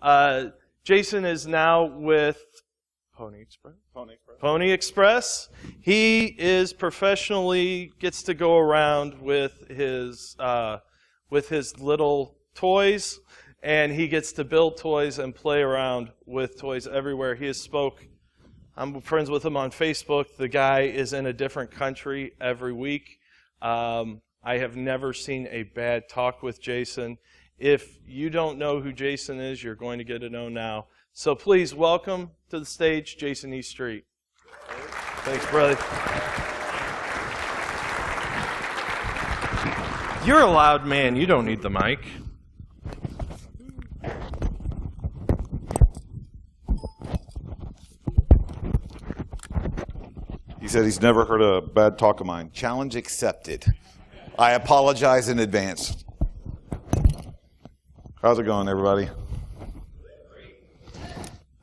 Jayson is now with Pony Express. Pony Express. He is professionally gets to go around with his little toys, and he gets to build toys and play around with toys everywhere. He has I'm friends with him on Facebook. The guy is in a different country every week. I have never seen a bad talk with Jayson. If you don't know who Jayson is, you're going to get to know now. So please welcome to the stage, Jayson Street. Thanks, brother. You're a loud man. You don't need the mic. He said he's never heard a bad talk of mine. Challenge accepted. I apologize in advance. How's it going, everybody?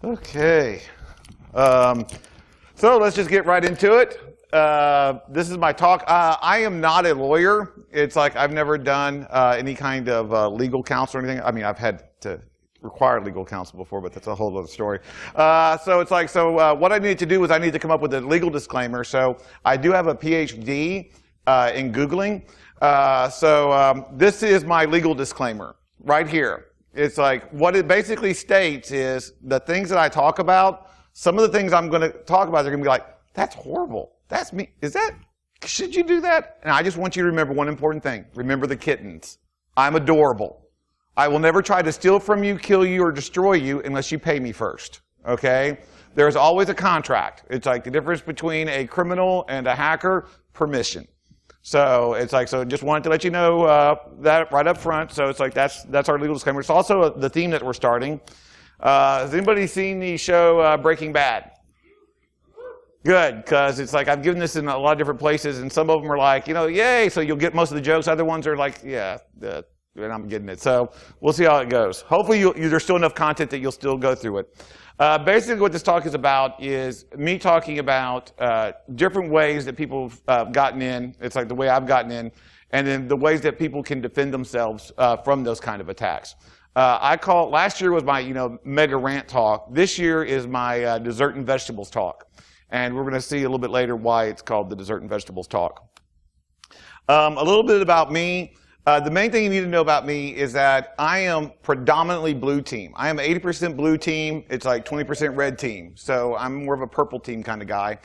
Okay. So let's just get right into it. This is my talk. I am not a lawyer. It's like I've never done any kind of legal counsel or anything. I mean, I've had to require legal counsel before, but that's a whole other story. So it's like, what I need to do is I need to come up with a legal disclaimer. So I do have a PhD in Googling. This is my legal disclaimer right here. It's like, what it basically states is the things that I talk about, some of the things I'm going to talk about, they're going to be like, that's horrible. That's me. Should you do that? And I just want you to remember one important thing. Remember the kittens. I'm adorable. I will never try to steal from you, kill you, or destroy you unless you pay me first. Okay? There's always a contract. It's like the difference between a criminal and a hacker, permission. So it's like, so just wanted to let you know that right up front. So it's like that's our legal disclaimer. It's also the theme that we're starting. Has anybody seen the show Breaking Bad? Good, because it's like I've given this in a lot of different places, and some of them are like, yay, so you'll get most of the jokes. Other ones are like, yeah, and I'm getting it. So we'll see how it goes. Hopefully there's still enough content that you'll still go through it. Basically what this talk is about is me talking about different ways that people have gotten in. It's like the way I've gotten in, and then the ways that people can defend themselves from those kind of attacks. Last year was my mega rant talk. This year is my dessert and vegetables talk. And we're going to see a little bit later why it's called the dessert and vegetables talk. A little bit about me. The main thing you need to know about me is that I am predominantly blue team. I am 80% blue team. It's like 20% red team. So I'm more of a purple team kind of guy.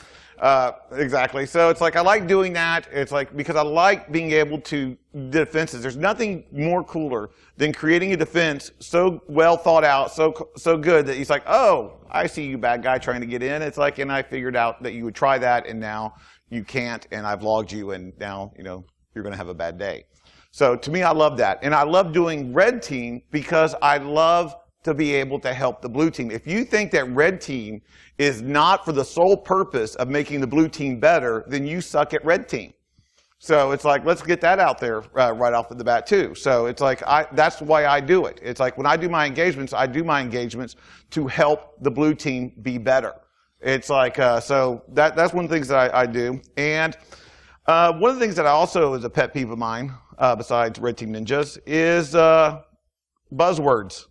Exactly. So it's like I like doing that. It's like because I like being able to defenses. There's nothing more cooler than creating a defense so well thought out, so good that he's like, oh, I see you bad guy trying to get in. It's like, and I figured out that you would try that, and now you can't, and I've logged you, and now you're going to have a bad day. So to me, I love that. And I love doing red team because I love to be able to help the blue team. If you think that red team is not for the sole purpose of making the blue team better, then you suck at red team. So it's like, let's get that out there right off the bat too. So it's like, that's why I do it. It's like when I do my engagements, I do my engagements to help the blue team be better. It's like, so that's one of the things that I do. And one of the things that I also is a pet peeve of mine, besides Red Team Ninjas, is buzzwords.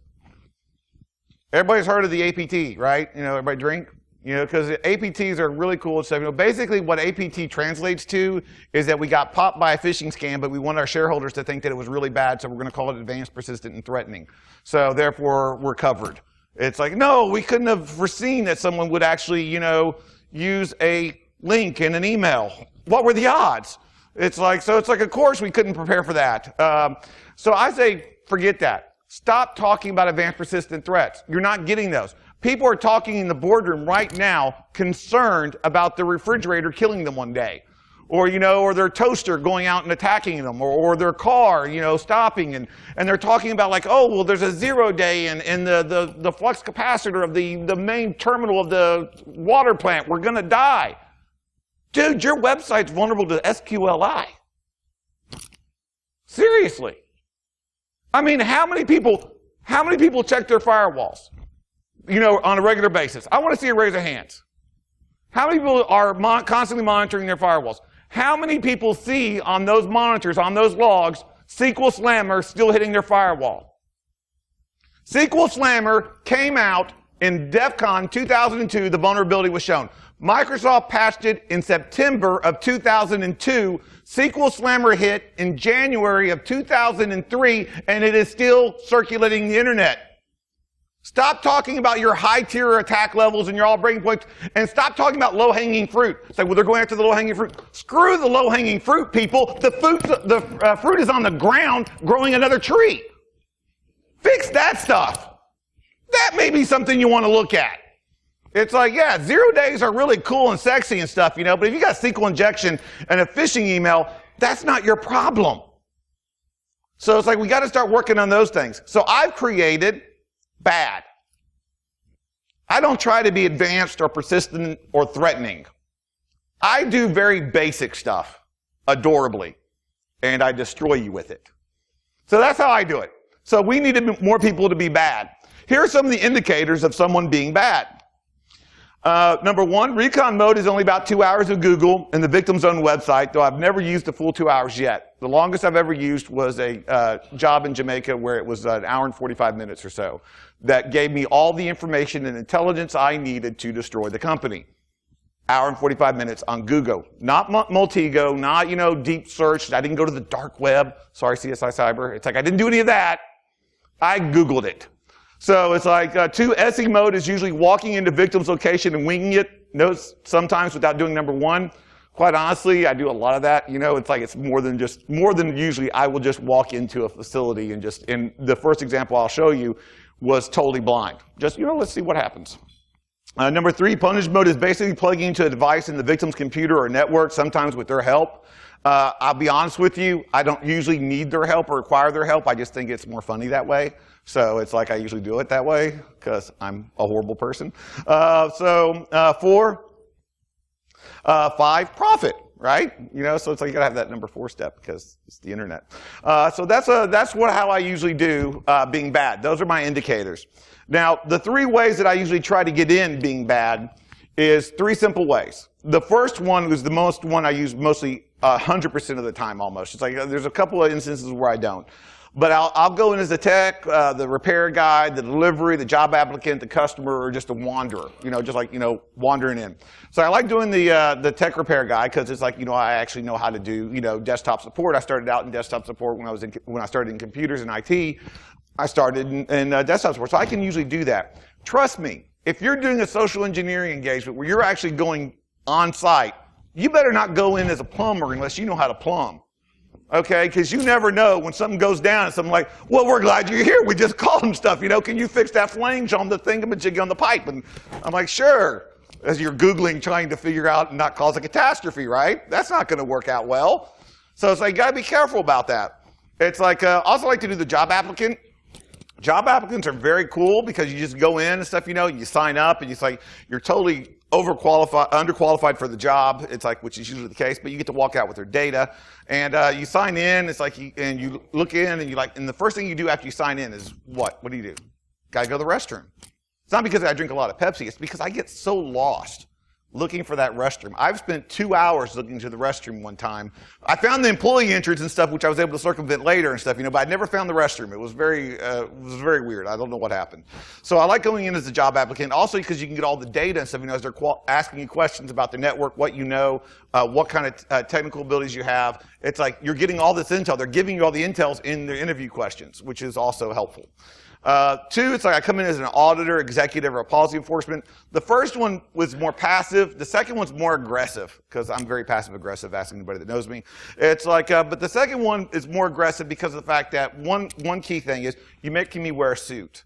Everybody's heard of the APT, right? Everybody drink? Because APTs are really cool stuff. Basically what APT translates to is that we got popped by a phishing scam, but we want our shareholders to think that it was really bad, so we're going to call it advanced, persistent, and threatening. So therefore, we're covered. It's like, no, we couldn't have foreseen that someone would actually, use a link in an email. What were the odds? It's like, of course we couldn't prepare for that. So I say, forget that. Stop talking about advanced persistent threats. You're not getting those. People are talking in the boardroom right now concerned about the refrigerator killing them one day. Or, or their toaster going out and attacking them, or their car, stopping, and they're talking about like, oh, well, there's a 0 day in the flux capacitor of the main terminal of the water plant. We're going to die. Dude, your website's vulnerable to SQLI. Seriously. I mean, how many people check their firewalls, on a regular basis? I want to see a raise of hands. How many people are constantly monitoring their firewalls? How many people see on those monitors, on those logs, SQL Slammer still hitting their firewall? SQL Slammer came out in DEF CON 2002, the vulnerability was shown. Microsoft patched it in September of 2002. SQL Slammer hit in January of 2003, and it is still circulating the internet. Stop talking about your high-tier attack levels and your all breaking points, and stop talking about low-hanging fruit. It's like, well, they're going after the low-hanging fruit. Screw the low-hanging fruit, people. The fruit is on the ground growing another tree. Fix that stuff. That may be something you want to look at. It's like, yeah, 0 days are really cool and sexy and stuff, but if you got SQL injection and a phishing email, that's not your problem. So it's like, we got to start working on those things. So I've created bad. I don't try to be advanced or persistent or threatening. I do very basic stuff, adorably, and I destroy you with it. So that's how I do it. So we need more people to be bad. Here are some of the indicators of someone being bad. Number one, recon mode is only about 2 hours of Google and the victim's own website, though I've never used the full 2 hours yet. The longest I've ever used was a job in Jamaica where it was an hour and 45 minutes or so. That gave me all the information and intelligence I needed to destroy the company. Hour and 45 minutes on Google. Not Multigo, not, deep search. I didn't go to the dark web. Sorry, CSI Cyber. It's like I didn't do any of that. I Googled it. So it's like, 2, SE mode is usually walking into victim's location and winging it. Notice sometimes without doing number 1. Quite honestly, I do a lot of that. It's like it's more than usually I will just walk into a facility and the first example I'll show you was totally blind. Just, let's see what happens. Number 3, punish mode is basically plugging into a device in the victim's computer or network, sometimes with their help. I'll be honest with you, I don't usually need their help or require their help. I just think it's more funny that way. So it's like I usually do it that way because I'm a horrible person. 4, 5, profit, right? So it's like you gotta have that number 4 step because it's the internet. So that's how I usually do being bad. Those are my indicators. Now, the 3 ways that I usually try to get in being bad is 3 simple ways. The first one is the one I use mostly 100% of the time almost. It's like there's a couple of instances where I don't. But I'll go in as the tech, the repair guy, the delivery, the job applicant, the customer, or just a wanderer, just like, wandering in. So I like doing the tech repair guy because it's like, I actually know how to do, desktop support. I started out in desktop support when I started in computers and IT. I started in desktop support, so I can usually do that. Trust me, if you're doing a social engineering engagement where you're actually going on site, you better not go in as a plumber unless you know how to plumb. Okay, because you never know when something goes down and something like, well, we're glad you're here. We just called them stuff, can you fix that flange on the thingamajig on the pipe? And I'm like, sure. As you're Googling, trying to figure out and not cause a catastrophe, right? That's not going to work out well. So it's like, you got to be careful about that. It's like, also like to do the job applicant. Job applicants are very cool because you just go in and stuff, you sign up and it's like, you're totally underqualified for the job. It's like, which is usually the case, but you get to walk out with their data. And you sign in, it's like, and you look in and and the first thing you do after you sign in is what? What do you do? Gotta go to the restroom. It's not because I drink a lot of Pepsi, it's because I get so lost looking for that restroom. I've spent 2 hours looking to the restroom one time. I found the employee entrance and stuff, which I was able to circumvent later and stuff, but I never found the restroom. It was very weird. I don't know what happened. So I like going in as a job applicant, also because you can get all the data and stuff, as they're asking you questions about the network, what you know, what kind of technical abilities you have. It's like you're getting all this intel. They're giving you all the intels in their interview questions, which is also helpful. 2, it's like I come in as an auditor, executive, or a policy enforcement. The first one was more passive. The second one's more aggressive, because I'm very passive-aggressive, ask anybody that knows me. It's like, but the second one is more aggressive because of the fact that one key thing is you're making me wear a suit.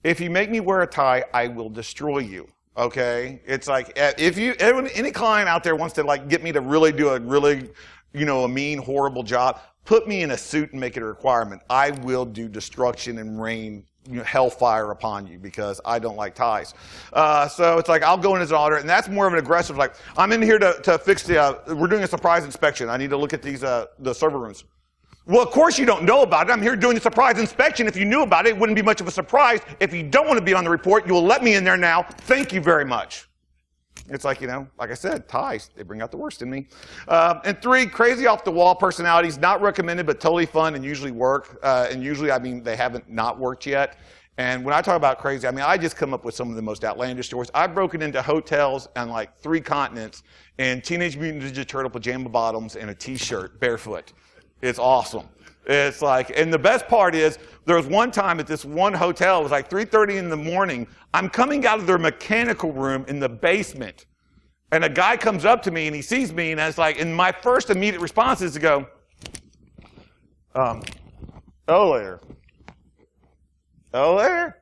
If you make me wear a tie, I will destroy you. Okay? It's like, if any client out there wants to get me to really do a mean, horrible job, put me in a suit and make it a requirement. I will do destruction and rain hellfire upon you because I don't like ties. So it's like I'll go in as an auditor, and that's more of an aggressive, like, I'm in here to fix we're doing a surprise inspection. I need to look at these the server rooms. Well, of course you don't know about it. I'm here doing a surprise inspection. If you knew about it, it wouldn't be much of a surprise. If you don't want to be on the report, you will let me in there now. Thank you very much. It's like, like I said, ties, they bring out the worst in me. And 3, crazy off-the-wall personalities, not recommended, but totally fun and usually work. And usually, they haven't not worked yet. And when I talk about crazy, I mean, I just come up with some of the most outlandish stories. I've broken into hotels on like 3 continents in Teenage Mutant Ninja Turtle pajama bottoms and a t-shirt, barefoot. It's awesome. It's like, and the best part is, there was one time at this one hotel, it was like 3:30 in the morning, I'm coming out of their mechanical room in the basement, and a guy comes up to me and he sees me, and it's like, and my first immediate response is to go, elevator. Elevator?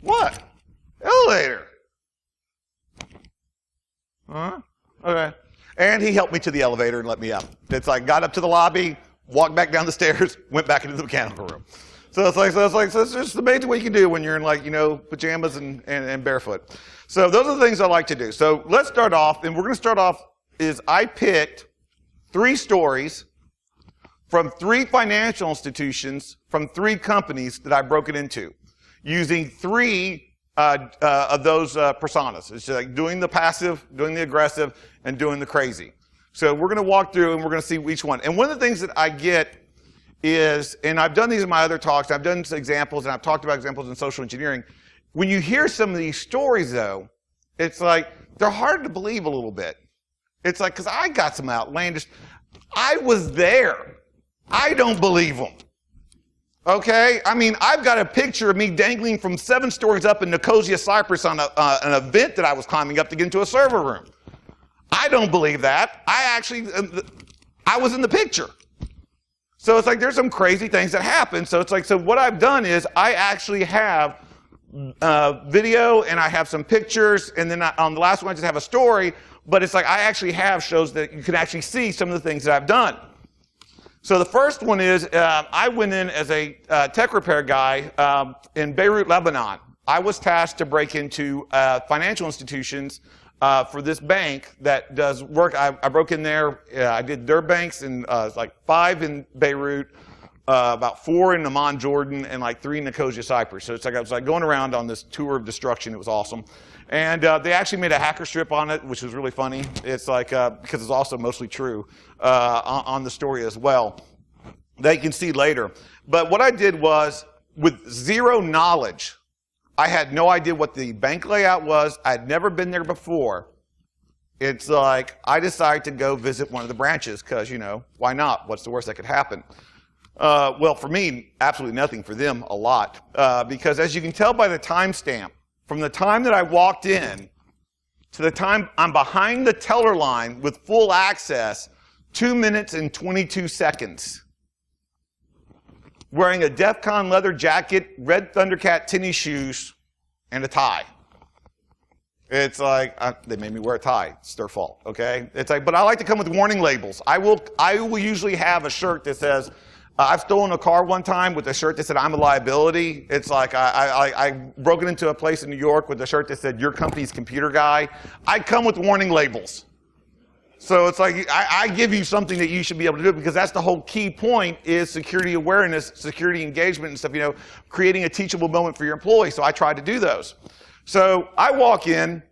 What? Elevator. Huh? Okay. And he helped me to the elevator and let me up. It's like, got up to the lobby, walked back down the stairs, went back into the mechanical room. So it's just amazing what you can do when you're in, like, you know, pajamas and barefoot. So those are the things I like to do. So let's start off, and we're going to start off is I picked 3 stories from 3 financial institutions, from 3 companies that I broke it into, using 3 of those personas. It's like doing the passive, doing the aggressive, and doing the crazy. So we're going to walk through and we're going to see each one. And one of the things that I get is, and I've done these in my other talks, I've done some examples, and I've talked about examples in social engineering. When you hear some of these stories, though, it's like, they're hard to believe a little bit. It's like, because I got some outlandish, I was there. I don't believe them. Okay? I mean, I've got a picture of me dangling from 7 stories up in Nicosia, Cyprus on an event that I was climbing up to get into a server room. I don't believe that. I was in the picture. So it's like, there's some crazy things that happen. So it's like, so what I've done is I actually have video, and I have some pictures, and then on the last one I just have a story, but it's like I actually have shows that you can actually see some of the things that I've done. So the first one is, I went in as a tech repair guy in Beirut, Lebanon. I was tasked to break into financial institutions for this bank that does work. I broke in there. I did their banks, and like 5 in Beirut, about 4 in Amman, Jordan, and like 3 in Nicosia, Cyprus. So it's like I was like going around on this tour of destruction. It was awesome. And they actually made a hacker strip on it, which was really funny. It's like, because it's also mostly true on the story as well, that you can see later. But what I did was, with 0 knowledge, I had no idea what the bank layout was. I had never been there before. It's like, I decided to go visit one of the branches, because, you know, why not? What's the worst that could happen? Well, for me, absolutely nothing. For them, a lot. Because as you can tell by the timestamp, from the time that I walked in to the time I'm behind the teller line with full access, 2 minutes and 22 seconds. Wearing a DEF CON leather jacket, red Thundercat tennis shoes, and a tie. It's like, they made me wear a tie. It's their fault, okay? It's like, but I like to come with warning labels. I will usually have a shirt that says, I've stolen a car one time with a shirt that said, I'm a liability. It's like, I broke it into a place in New York with a shirt that said, your company's computer guy. I come with warning labels. So it's like, I give you something that you should be able to do, because that's the whole key point, is security awareness, security engagement and stuff, you know, creating a teachable moment for your employees. So I try to do those. So I walk in,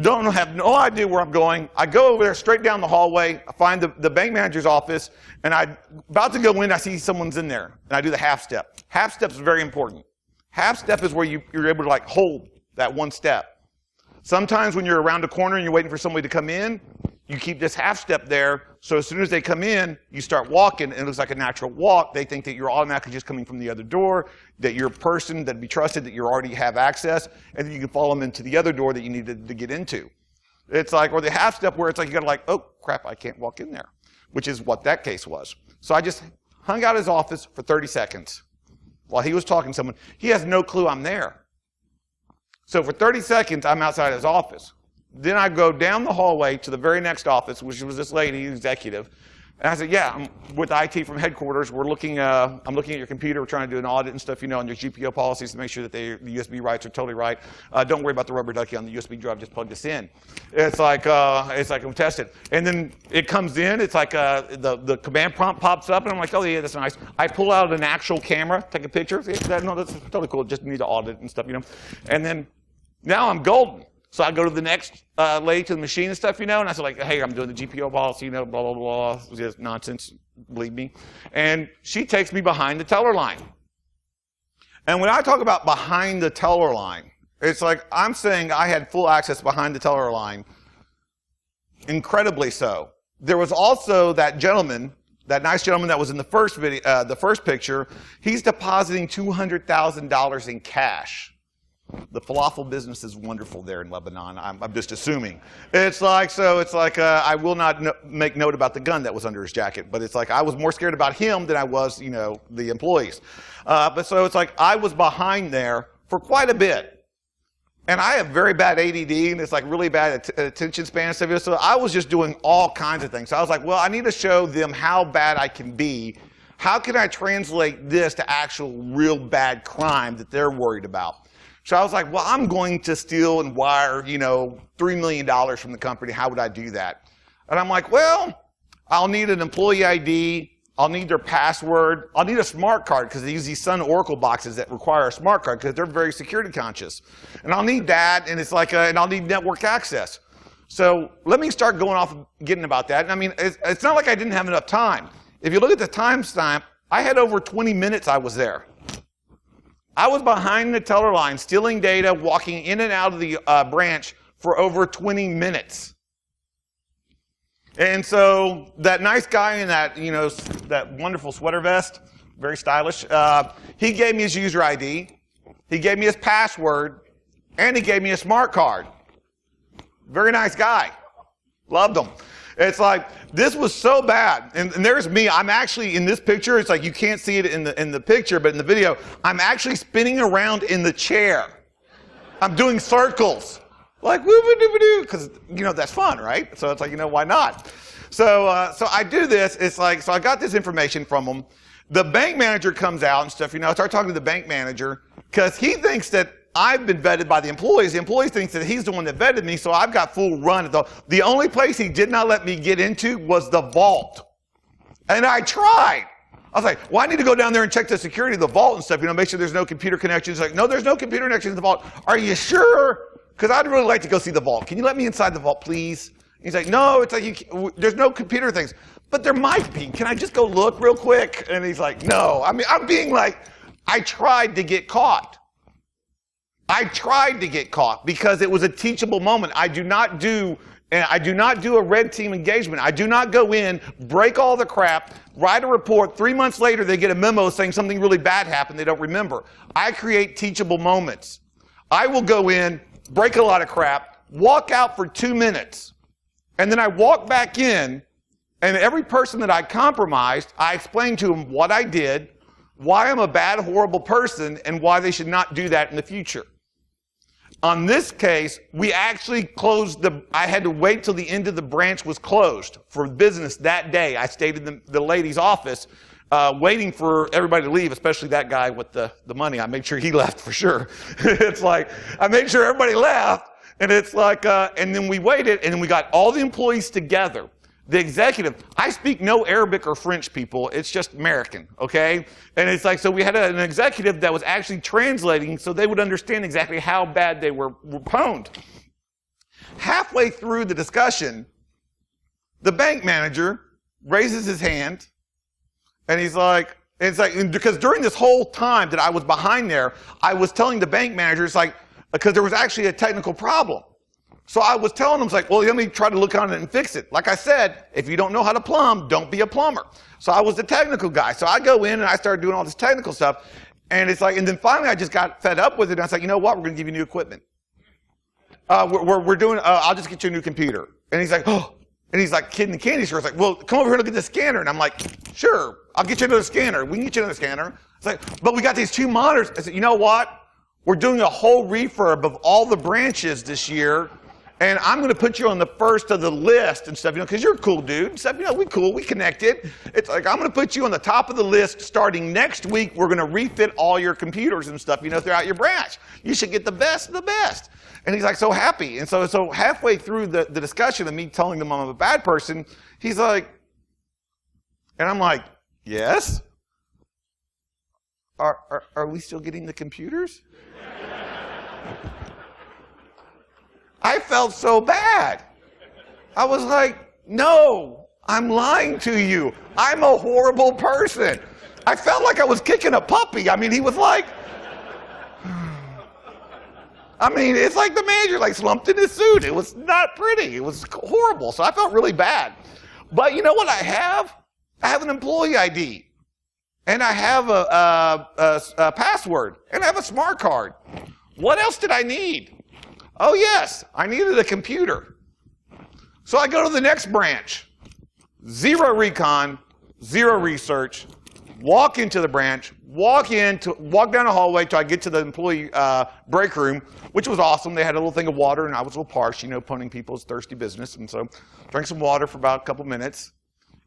have no idea where I'm going. I go over there straight down the hallway. I find the bank manager's office, and I'm about to go in. I see someone's in there, and I do the half step. Half step is very important. Half step is where you're able to like hold that one step. Sometimes when you're around a corner and you're waiting for somebody to come in, you keep this half step there, so as soon as they come in, you start walking, and it looks like a natural walk. They think that you're automatically just coming from the other door, that you're a person that'd be trusted, that you already have access, and then you can follow them into the other door that you needed to get into. It's like, or the half step where it's like you gotta like, oh crap, I can't walk in there, which is what that case was. So I just hung out his office for 30 seconds while he was talking to someone. He has no clue I'm there. So for 30 seconds, I'm outside his office. Then I go down the hallway to the very next office, which was this lady, executive. And I said, yeah, I'm with IT from headquarters. I'm looking at your computer. We're trying to do an audit and stuff, you know, on your GPO policies to make sure that the USB writes are totally right. Don't worry about the rubber ducky on the USB drive. Just plug this in. It's like I'm tested. And then it comes in. It's like the command prompt pops up, and I'm like, oh yeah, that's nice. I pull out an actual camera, take a picture. No, that's totally cool. Just need to audit and stuff, you know. And then now I'm golden. So I go to the next lady to the machine and stuff, you know, and I said, like, hey, I'm doing the GPO policy, you know, blah, blah, blah. It was just nonsense, believe me. And she takes me behind the teller line. And when I talk about behind the teller line, it's like I'm saying I had full access behind the teller line. Incredibly so. There was also that gentleman, that nice gentleman that was in the first video, the first picture. He's depositing $200,000 in cash. The falafel business is wonderful there in Lebanon. I'm just assuming. It's like I will not make note about the gun that was under his jacket, but it's like I was more scared about him than I was, the employees. But so it's like I was behind there for quite a bit. And I have very bad ADD, and it's like really bad attention span and stuff. So I was just doing all kinds of things. So I was like, well, I need to show them how bad I can be. How can I translate this to actual real bad crime that they're worried about? So I was like, well, I'm going to steal and wire, $3 million from the company. How would I do that? And I'm like, well, I'll need an employee ID. I'll need their password. I'll need a smart card because they use these Sun Oracle boxes that require a smart card because they're very security conscious. And I'll need that, and it's like, and I'll need network access. So let me start going off and getting about that. And I mean, it's not like I didn't have enough time. If you look at the timestamp, I had over 20 minutes I was there. I was behind the teller line, stealing data, walking in and out of the branch for over 20 minutes. And so that nice guy in that, that wonderful sweater vest, very stylish, he gave me his user ID, he gave me his password, and he gave me a smart card. Very nice guy. Loved him. It's like, this was so bad. And there's me. I'm actually in this picture. It's like you can't see it in the picture, but in the video, I'm actually spinning around in the chair. I'm doing circles. Like, woo-ba-doo-ba-doo, because, that's fun, right? So it's like, why not? So I do this. It's like, so I got this information from him. The bank manager comes out and stuff, I start talking to the bank manager because he thinks that I've been vetted by the employees. The employees think that he's the one that vetted me, so I've got full run. The only place he did not let me get into was the vault. And I tried. I was like, well, I need to go down there and check the security of the vault and stuff, make sure there's no computer connections. Like, no, there's no computer connections in the vault. Are you sure? Because I'd really like to go see the vault. Can you let me inside the vault, please? And he's like, no, it's like there's no computer things. But there might be. Can I just go look real quick? And he's like, no. I mean, I'm being like, I tried to get caught. I tried to get caught because it was a teachable moment. I do not do a red team engagement. I do not go in, break all the crap, write a report. 3 months later, they get a memo saying something really bad happened. They don't remember. I create teachable moments. I will go in, break a lot of crap, walk out for 2 minutes, and then I walk back in, and every person that I compromised, I explain to them what I did, why I'm a bad, horrible person, and why they should not do that in the future. On this case, we actually closed I had to wait till the end of the branch was closed for business that day. I stayed in the lady's office waiting for everybody to leave, especially that guy with the money. I made sure he left for sure. It's like, I made sure everybody left, and it's like, and then we waited, and then we got all the employees together. The executive, I speak no Arabic or French, people. It's just American, okay? And it's like, so we had an executive that was actually translating so they would understand exactly how bad they were pwned. Halfway through the discussion, the bank manager raises his hand, and he's like, because during this whole time that I was behind there, I was telling the bank manager, it's like, because there was actually a technical problem. So I was telling them, it's like, well, let me try to look on it and fix it. Like I said, if you don't know how to plumb, don't be a plumber. So I was the technical guy. So I go in and I started doing all this technical stuff. And it's like, and then finally I just got fed up with it. And I was like, you know what? We're going to give you new equipment. We're doing, I'll just get you a new computer. And he's like, oh, and he's like kid in the candy store. It's like, well, come over here and look at the scanner. And I'm like, sure, I'll get you another scanner. We can get you another scanner. It's like, but we got these 2 monitors. I said, you know what? We're doing a whole refurb of all the branches this year. And I'm going to put you on the first of the list and stuff, because you're a cool dude and stuff. We cool, we connected. It's like, I'm going to put you on the top of the list starting next week. We're going to refit all your computers and stuff, throughout your branch. You should get the best of the best. And he's like so happy. And so halfway through the discussion of me telling them I'm a bad person, he's like, and I'm like, yes? Are we still getting the computers? I felt so bad. I was like, no, I'm lying to you. I'm a horrible person. I felt like I was kicking a puppy. I mean, he was like, I mean, it's like the manager like slumped in his suit. It was not pretty. It was horrible. So I felt really bad. But you know what I have? I have an employee ID. And I have a password. And I have a smart card. What else did I need? Oh, yes, I needed a computer. So I go to the next branch. 0 recon, 0 research. Walk into the branch. Walk down a hallway till I get to the employee break room, which was awesome. They had a little thing of water, and I was a little parched. You know, pwning people is thirsty business. And so drank some water for about a couple minutes.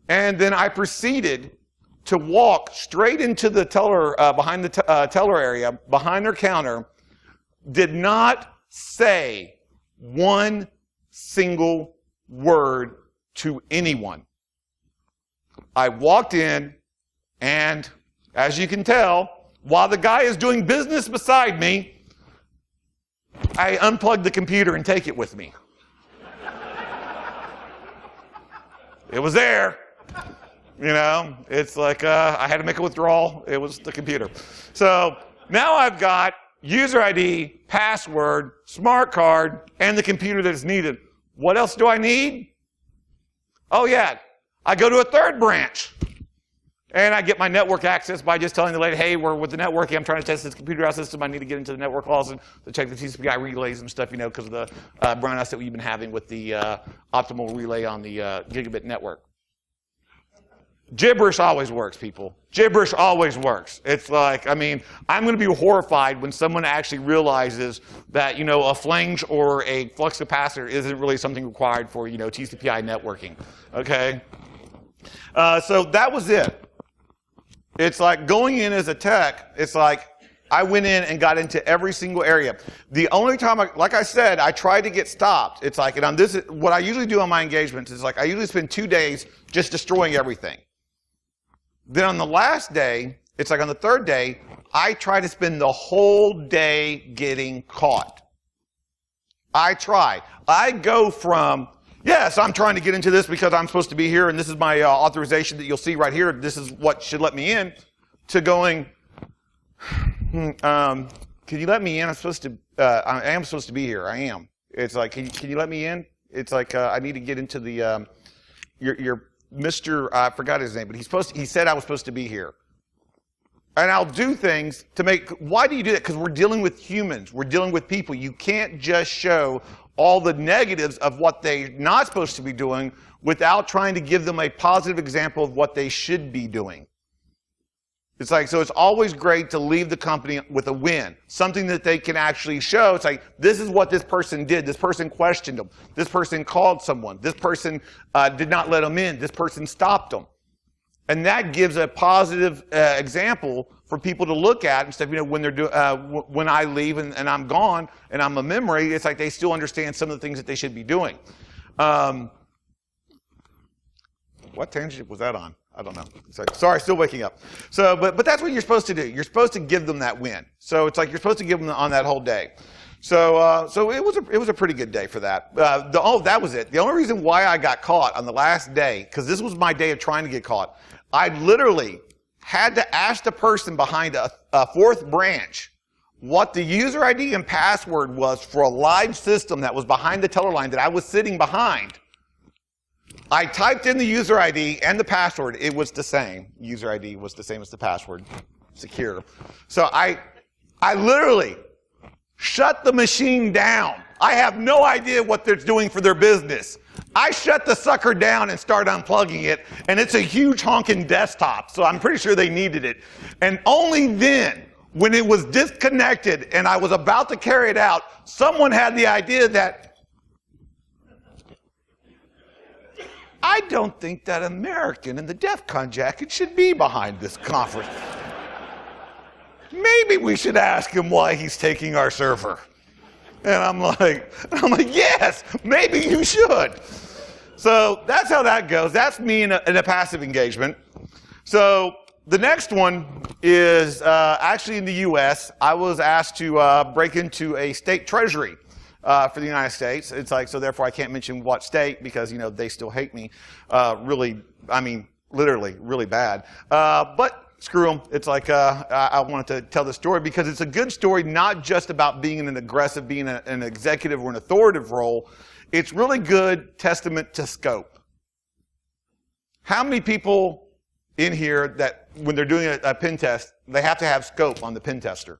And then I proceeded to walk straight into the teller, behind the teller area, behind their counter, did not say one single word to anyone. I walked in, and as you can tell, while the guy is doing business beside me, I unplugged the computer and take it with me. It was there. You know, it's like I had to make a withdrawal. It was the computer. So now I've got user ID, password, smart card, and the computer that is needed. What else do I need? Oh, yeah. I go to a third branch. And I get my network access by just telling the lady, hey, we're with the networking. I'm trying to test this computer house system. I need to get into the network halls and to check the TCP/IP relays and stuff, you know, because of the brownouts that we've been having with the optimal relay on the gigabit network. Gibberish always works, people. Gibberish always works. It's like, I mean, I'm going to be horrified when someone actually realizes that, you know, a flange or a flux capacitor isn't really something required for, you know, TCP/IP networking. Okay? So that was it. It's like going in as a tech, it's like I went in and got into every single area. The only time, like I said, I tried to get stopped. It's like, and on this, what I usually do on my engagements is like I usually spend 2 days just destroying everything. Then on the last day, it's like on the third day, I try to spend the whole day getting caught. I try. I go from, yes, I'm trying to get into this because I'm supposed to be here and this is my authorization that you'll see right here. This is what should let me in, to going, can you let me in? I am supposed to be here. I am. It's like, can you let me in? It's like, I need to get into the, your Mr. I forgot his name, but he said I was supposed to be here. And I'll do things to make, why do you do that? Because we're dealing with humans. We're dealing with people. You can't just show all the negatives of what they're not supposed to be doing without trying to give them a positive example of what they should be doing. It's like, so it's always great to leave the company with a win, something that they can actually show. It's like, this is what this person did. This person questioned them. This person called someone. This person did not let them in. This person stopped them. And that gives a positive example for people to look at and stuff. You know, when they're when I leave and I'm gone and I'm a memory, it's like they still understand some of the things that they should be doing. What tangent was that on? I don't know. Sorry, still waking up. So, but that's what you're supposed to do. You're supposed to give them that win. So it's like you're supposed to give them on that whole day. So it was a pretty good day for that. That was it. The only reason why I got caught on the last day, because this was my day of trying to get caught, I literally had to ask the person behind a fourth branch what the user ID and password was for a live system that was behind the teller line that I was sitting behind. I typed in the user ID and the password. It was the same. User ID was the same as the password. Secure. So I literally shut the machine down. I have no idea what they're doing for their business. I shut the sucker down and start unplugging it, and it's a huge honking desktop, so I'm pretty sure they needed it. And only then, when it was disconnected and I was about to carry it out, someone had the idea that I don't think that American in the DEF CON jacket should be behind this conference. Maybe we should ask him why he's taking our server. And I'm like, yes, maybe you should. So that's how that goes. That's me in a passive engagement. So the next one is actually in the U.S. I was asked to break into a state treasury for the United States. It's like, so therefore I can't mention what state because, you know, they still hate me. Really, I mean, literally, really bad. But screw them. It's like I wanted to tell the story because it's a good story, not just about being in an aggressive, being an executive or an authoritative role. It's really good testament to scope. How many people in here that when they're doing a pen test, they have to have scope on the pen tester?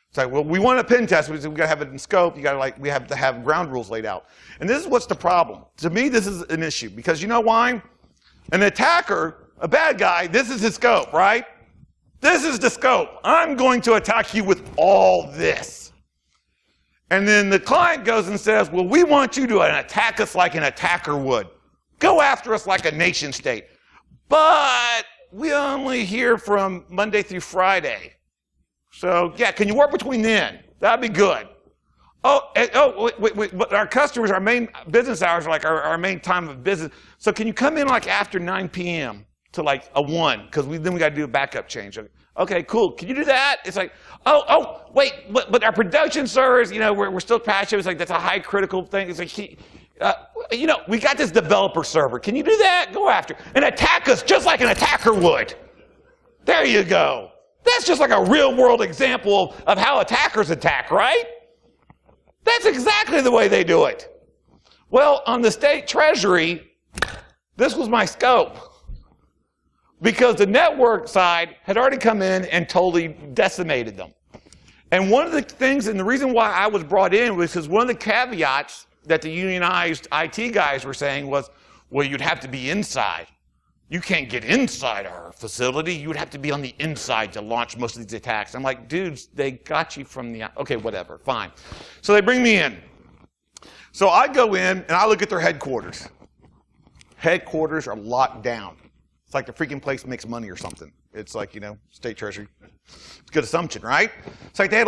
It's like, well, we want a pen test, we've got to have it in scope. You got to we have to have ground rules laid out. And this is what's the problem. To me, this is an issue because you know why? An attacker, a bad guy, this is his scope, right? This is the scope. I'm going to attack you with all this. And then the client goes and says, well, we want you to attack us like an attacker would. Go after us like a nation state. But we only hear from Monday through Friday. So, yeah, can you work between then? That'd be good. Wait, but our customers, our main business hours are like our main time of business. So can you come in like after 9 p.m. to like a 1? Because then we got to do a backup change. Okay, cool. Can you do that? It's like, wait, but our production servers, we're still patching. It's like, that's a high critical thing. It's like, we got this developer server. Can you do that? Go after and attack us just like an attacker would. There you go. That's just like a real world example of how attackers attack, right? That's exactly the way they do it. Well, on the state treasury, this was my scope. Because the network side had already come in and totally decimated them. And one of the things, and the reason why I was brought in was because one of the caveats that the unionized IT guys were saying was, well, you'd have to be inside. You can't get inside our facility. You would have to be on the inside to launch most of these attacks. I'm like, dudes, they got you from the, okay, whatever, fine. So they bring me in. So I go in and I look at their headquarters. Headquarters are locked down. It's like the freaking place makes money or something. It's like, state treasury. It's a good assumption, right? It's like they had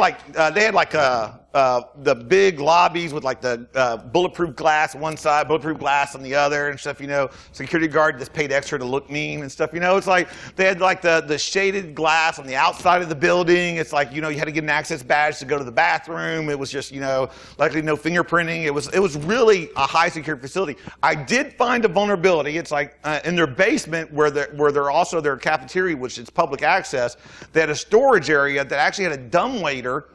the big lobbies with like the bulletproof glass on one side, bulletproof glass on the other and stuff, Security guard just paid extra to look mean and stuff, It's like they had like the shaded glass on the outside of the building. It's like, you had to get an access badge to go to the bathroom. It was just, likely no fingerprinting. It was really a high security facility. I did find a vulnerability. It's like in their basement where they're also their cafeteria, which is public access, they had a storage area that actually had a dumbwaiter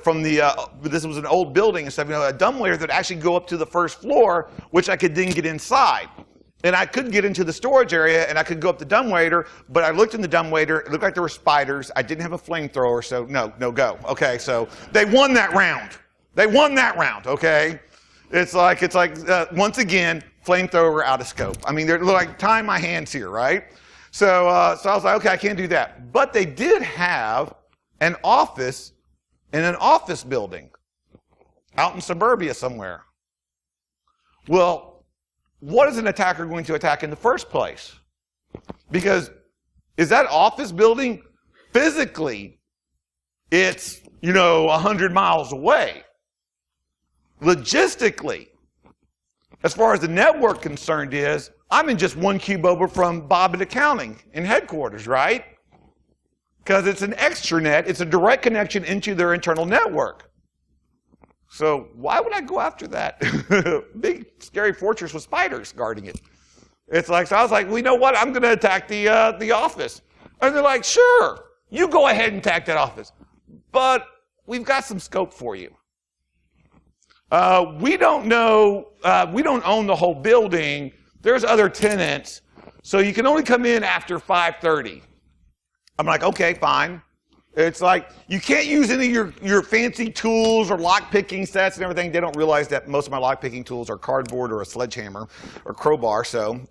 from this was an old building and stuff, a dumbwaiter that actually go up to the first floor, which I could then get inside. And I could get into the storage area and I could go up the dumbwaiter, but I looked in the dumbwaiter, it looked like there were spiders. I didn't have a flamethrower, so no go. Okay, so they won that round. Okay? It's like once again, flamethrower out of scope. I mean, they're like tying my hands here, right? So I was like, okay, I can't do that. But they did have an office in an office building out in suburbia somewhere. Well, what is an attacker going to attack in the first place? Because is that office building physically, it's, 100 miles away. Logistically, as far as the network concerned is, I'm in just one cube over from Bob at accounting in headquarters, right? Because it's an extranet, it's a direct connection into their internal network. So why would I go after that? Big scary fortress with spiders guarding it. It's like, so I was like, well, you know what? I'm going to attack the office. And they're like, sure, you go ahead and attack that office. But we've got some scope for you. We don't know, we don't own the whole building. There's other tenants, so you can only come in after 5:30. I'm like, okay, fine. It's like, you can't use any of your fancy tools or lock-picking sets and everything. They don't realize that most of my lock-picking tools are cardboard or a sledgehammer or crowbar, so,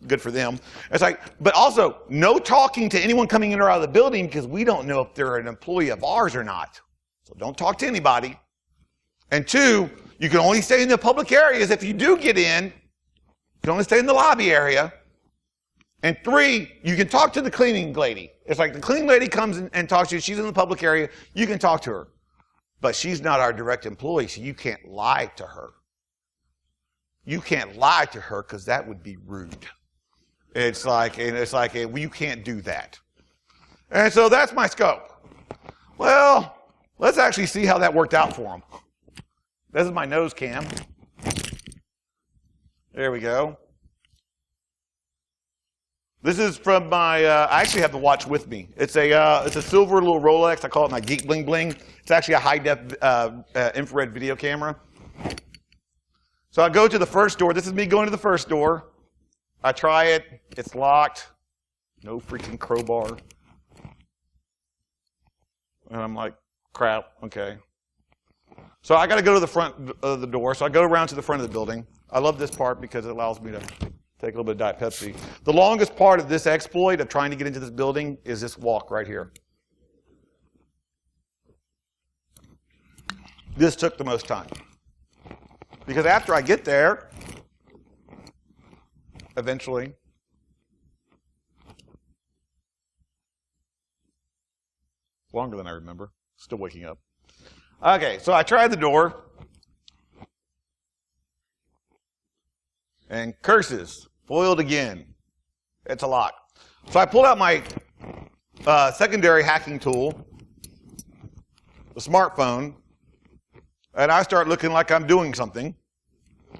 good for them. It's like, but also, no talking to anyone coming in or out of the building because we don't know if they're an employee of ours or not. So don't talk to anybody. And 2, you can only stay in the public areas if you do get in. You can only stay in the lobby area. And 3, you can talk to the cleaning lady. It's like the cleaning lady comes and talks to you. She's in the public area. You can talk to her. But she's not our direct employee, so you can't lie to her. You can't lie to her because that would be rude. It's like you can't do that. And so that's my scope. Well, let's actually see how that worked out for them. This is my nose cam. There we go. This is from my, I actually have the watch with me. It's a silver little Rolex. I call it my Geek Bling Bling. It's actually a high-def infrared video camera. So I go to the first door. This is me going to the first door. I try it. It's locked. No freaking crowbar. And I'm like, crap, okay. So I got to go to the front of the door. So I go around to the front of the building. I love this part because it allows me to take a little bit of Diet Pepsi. The longest part of this exploit of trying to get into this building is this walk right here. This took the most time. Because after I get there, eventually, longer than I remember, still waking up. Okay, so I tried the door. And curses, foiled again. It's a lock. So I pulled out my secondary hacking tool, the smartphone, and I start looking like I'm doing something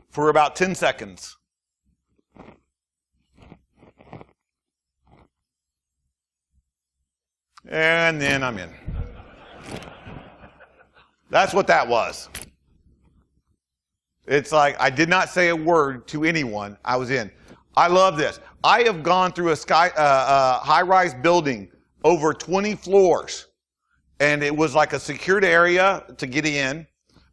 for about 10 seconds. And then I'm in. That's what that was. It's like I did not say a word to anyone. I was in. I love this. I have gone through a high-rise building over 20 floors, and it was like a secured area to get in.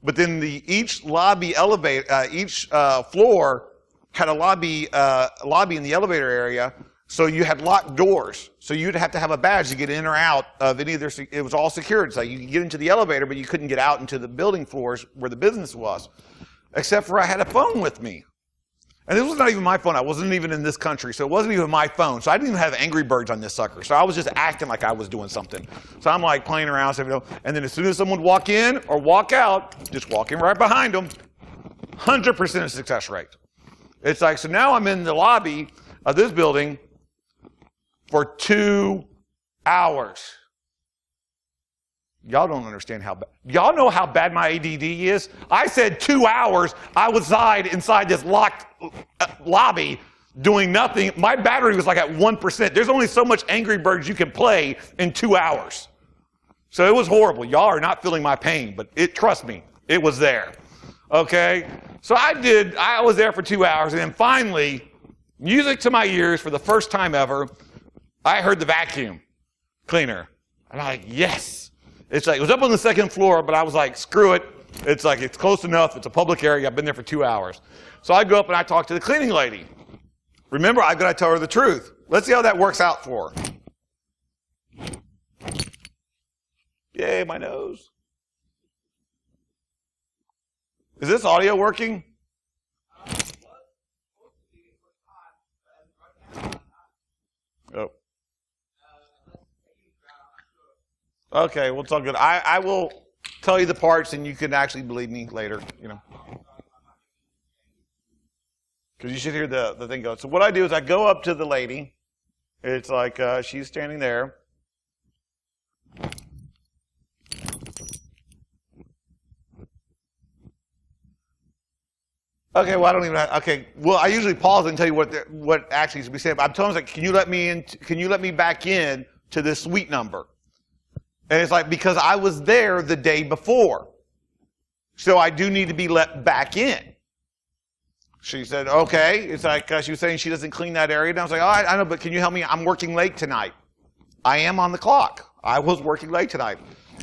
But then each lobby elevator, each floor had a lobby in the elevator area. So you had locked doors. So you'd have to have a badge to get in or out of any of their. It was all secured. So you could get into the elevator, but you couldn't get out into the building floors where the business was. Except for I had a phone with me. And this was not even my phone. I wasn't even in this country, so it wasn't even my phone. So I didn't even have Angry Birds on this sucker. So I was just acting like I was doing something. So I'm like playing around, and then as soon as someone would walk in or walk out, just walking right behind them, 100% success rate. It's like, so now I'm in the lobby of this building for 2 hours. Y'all don't understand how bad. Y'all know how bad my ADD is? I said 2 hours. I was inside this locked lobby doing nothing. My battery was like at 1%. There's only so much Angry Birds you can play in 2 hours. So it was horrible. Y'all are not feeling my pain, but trust me, it was there. Okay? So I was there for 2 hours, and then finally, music to my ears for the first time ever, I heard the vacuum cleaner. And I'm like, yes. It's like, it was up on the second floor, but I was like, screw it. It's like, it's close enough. It's a public area. I've been there for 2 hours. So I go up and I talk to the cleaning lady. Remember, I've got to tell her the truth. Let's see how that works out for her. Yay, my nose. Is this audio working? Oh. Okay, well, it's all good. I will tell you the parts, and you can actually believe me later, you know. Because you should hear the thing go. So what I do is I go up to the lady. It's like she's standing there. Okay, well, I don't even have, okay, well, I usually pause and tell you what actually is to be said. But I'm telling them, like, can you let me back in to this suite number? And it's like, because I was there the day before. So I do need to be let back in. She said, okay. It's like, she was saying she doesn't clean that area. And I was like, oh, I know, but can you help me? I'm working late tonight. I am on the clock. I was working late tonight.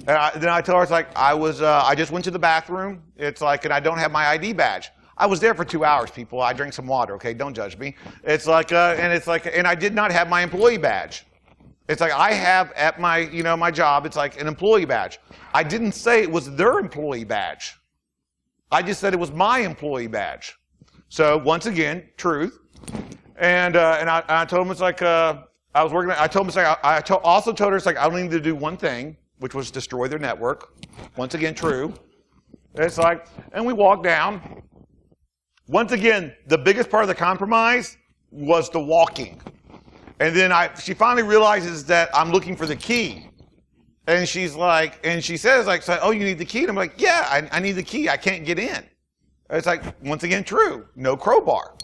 And then I tell her, it's like, I just went to the bathroom. It's like, and I don't have my ID badge. I was there for 2 hours, people. I drank some water, okay? Don't judge me. It's like, and I did not have my employee badge. It's like I have at my, my job, it's like an employee badge. I didn't say it was their employee badge. I just said it was my employee badge. So once again, truth. And I told him, it's like, I was working, I told him, it's like, I also told her, it's like, I only need to do one thing, which was destroy their network. Once again, true. It's like, and we walked down. Once again, the biggest part of the compromise was the walking. And then she finally realizes that I'm looking for the key. And she's like, and she says, like, so, oh, you need the key? And I'm like, yeah, I need the key. I can't get in. It's like, once again, true. No crowbar.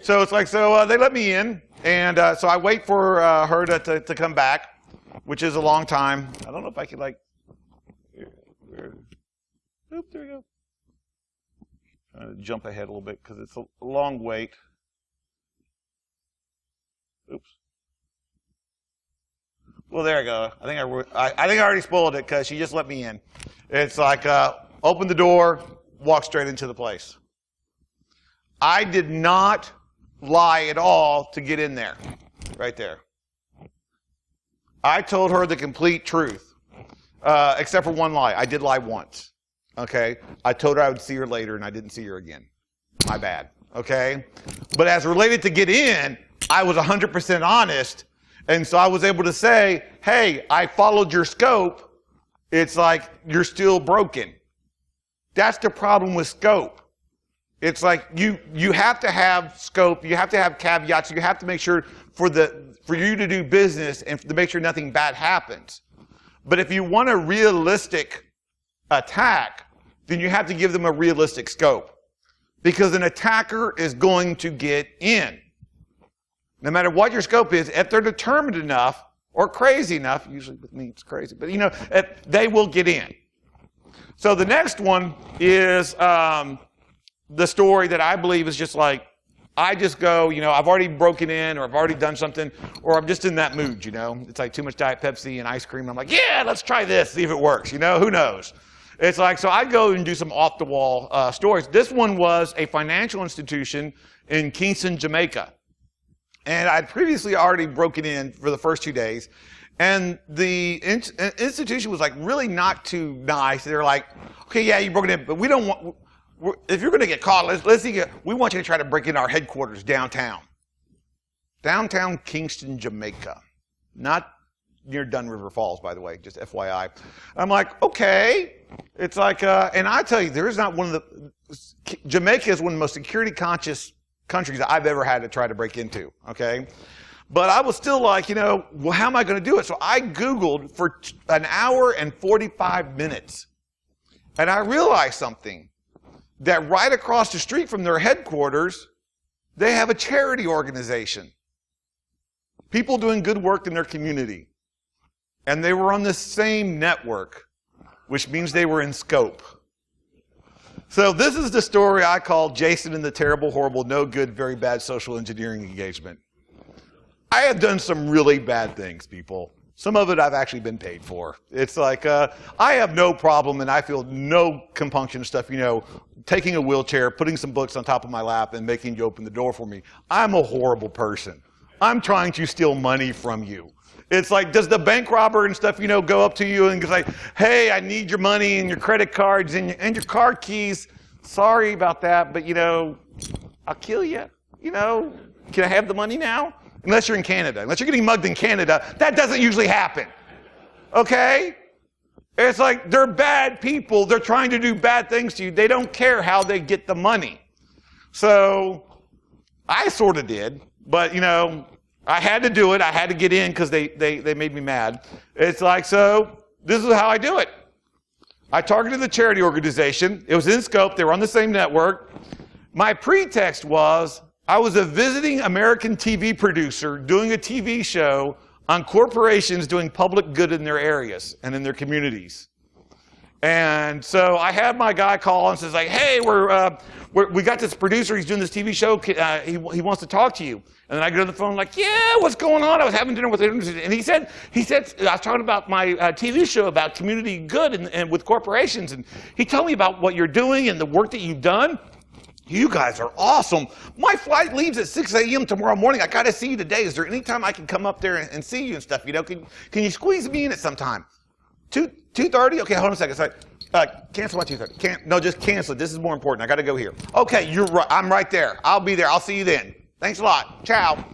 So it's like, so they let me in. And so I wait for her to come back, which is a long time. I don't know if I can, like, oop, there we go. Trying to jump ahead a little bit because it's a long wait. Oops. Well, there I go. I think I already spoiled it because she just let me in. It's like, open the door, walk straight into the place. I did not lie at all to get in there. Right there. I told her the complete truth, except for one lie. I did lie once. Okay? I told her I would see her later, and I didn't see her again. My bad. Okay? But as related to get in, I was 100% honest. And so I was able to say, hey, I followed your scope. It's like, you're still broken. That's the problem with scope. It's like, you have to have scope, you have to have caveats, you have to make sure for you to do business and to make sure nothing bad happens. But if you want a realistic attack, then you have to give them a realistic scope. Because an attacker is going to get in. No matter what your scope is, if they're determined enough or crazy enough, usually with me it's crazy, but you know, they will get in. So the next one is the story that I believe is just like, I just go, you know, I've already broken in or I've already done something or I'm just in that mood, you know. It's like too much Diet Pepsi and ice cream. And I'm like, yeah, let's try this, see if it works, you know, who knows. It's like, so I go and do some off-the-wall stories. This one was a financial institution in Kingston, Jamaica. And I'd previously already broken in for the first 2 days. And the institution was like really not too nice. They're like, okay, yeah, you broke it in, but we don't want, if you're going to get caught, let's see, we want you to try to break in our headquarters downtown. Downtown Kingston, Jamaica. Not near Dun River Falls, by the way, just FYI. I'm like, okay. It's like, and I tell you, there is not one of Jamaica is one of the most security conscious countries that I've ever had to try to break into, okay? But I was still like, you know, well, how am I going to do it? So I Googled for an hour and 45 minutes. And I realized something, that right across the street from their headquarters, they have a charity organization. People doing good work in their community. And they were on the same network, which means they were in scope. So this is the story I call Jayson and the Terrible, Horrible, No Good, Very Bad Social Engineering Engagement. I have done some really bad things, people. Some of it I've actually been paid for. It's like, I have no problem and I feel no compunction stuff, you know, taking a wheelchair, putting some books on top of my lap and making you open the door for me. I'm a horrible person. I'm trying to steal money from you. It's like, does the bank robber and stuff, you know, go up to you and say, hey, I need your money and your credit cards and your car keys. Sorry about that, but, you know, I'll kill you. You know, can I have the money now? Unless you're in Canada. Unless you're getting mugged in Canada, that doesn't usually happen. Okay? It's like, they're bad people. They're trying to do bad things to you. They don't care how they get the money. So, I sort of did, but, you know, I had to do it. I had to get in because they made me mad. It's like, so this is how I do it. I targeted the charity organization. It was in scope. They were on the same network. My pretext was I was a visiting American TV producer doing a TV show on corporations doing public good in their areas and in their communities. And so I had my guy call and says like, hey, we got this producer, he's doing this TV show, he wants to talk to you. And then I get on the phone like, yeah, what's going on? I was having dinner with him. And he said, I was talking about my TV show about community good and with corporations. And he told me about what you're doing and the work that you've done. You guys are awesome. My flight leaves at 6 a.m. tomorrow morning. I got to see you today. Is there any time I can come up there and see you and stuff? You know, can you squeeze me in at some time? 2:30? Okay, hold on a second. Sorry. Cancel my 2:30. No, just cancel it. This is more important. I got to go here. Okay, you're right. I'm right there. I'll be there. I'll see you then. Thanks a lot. Ciao.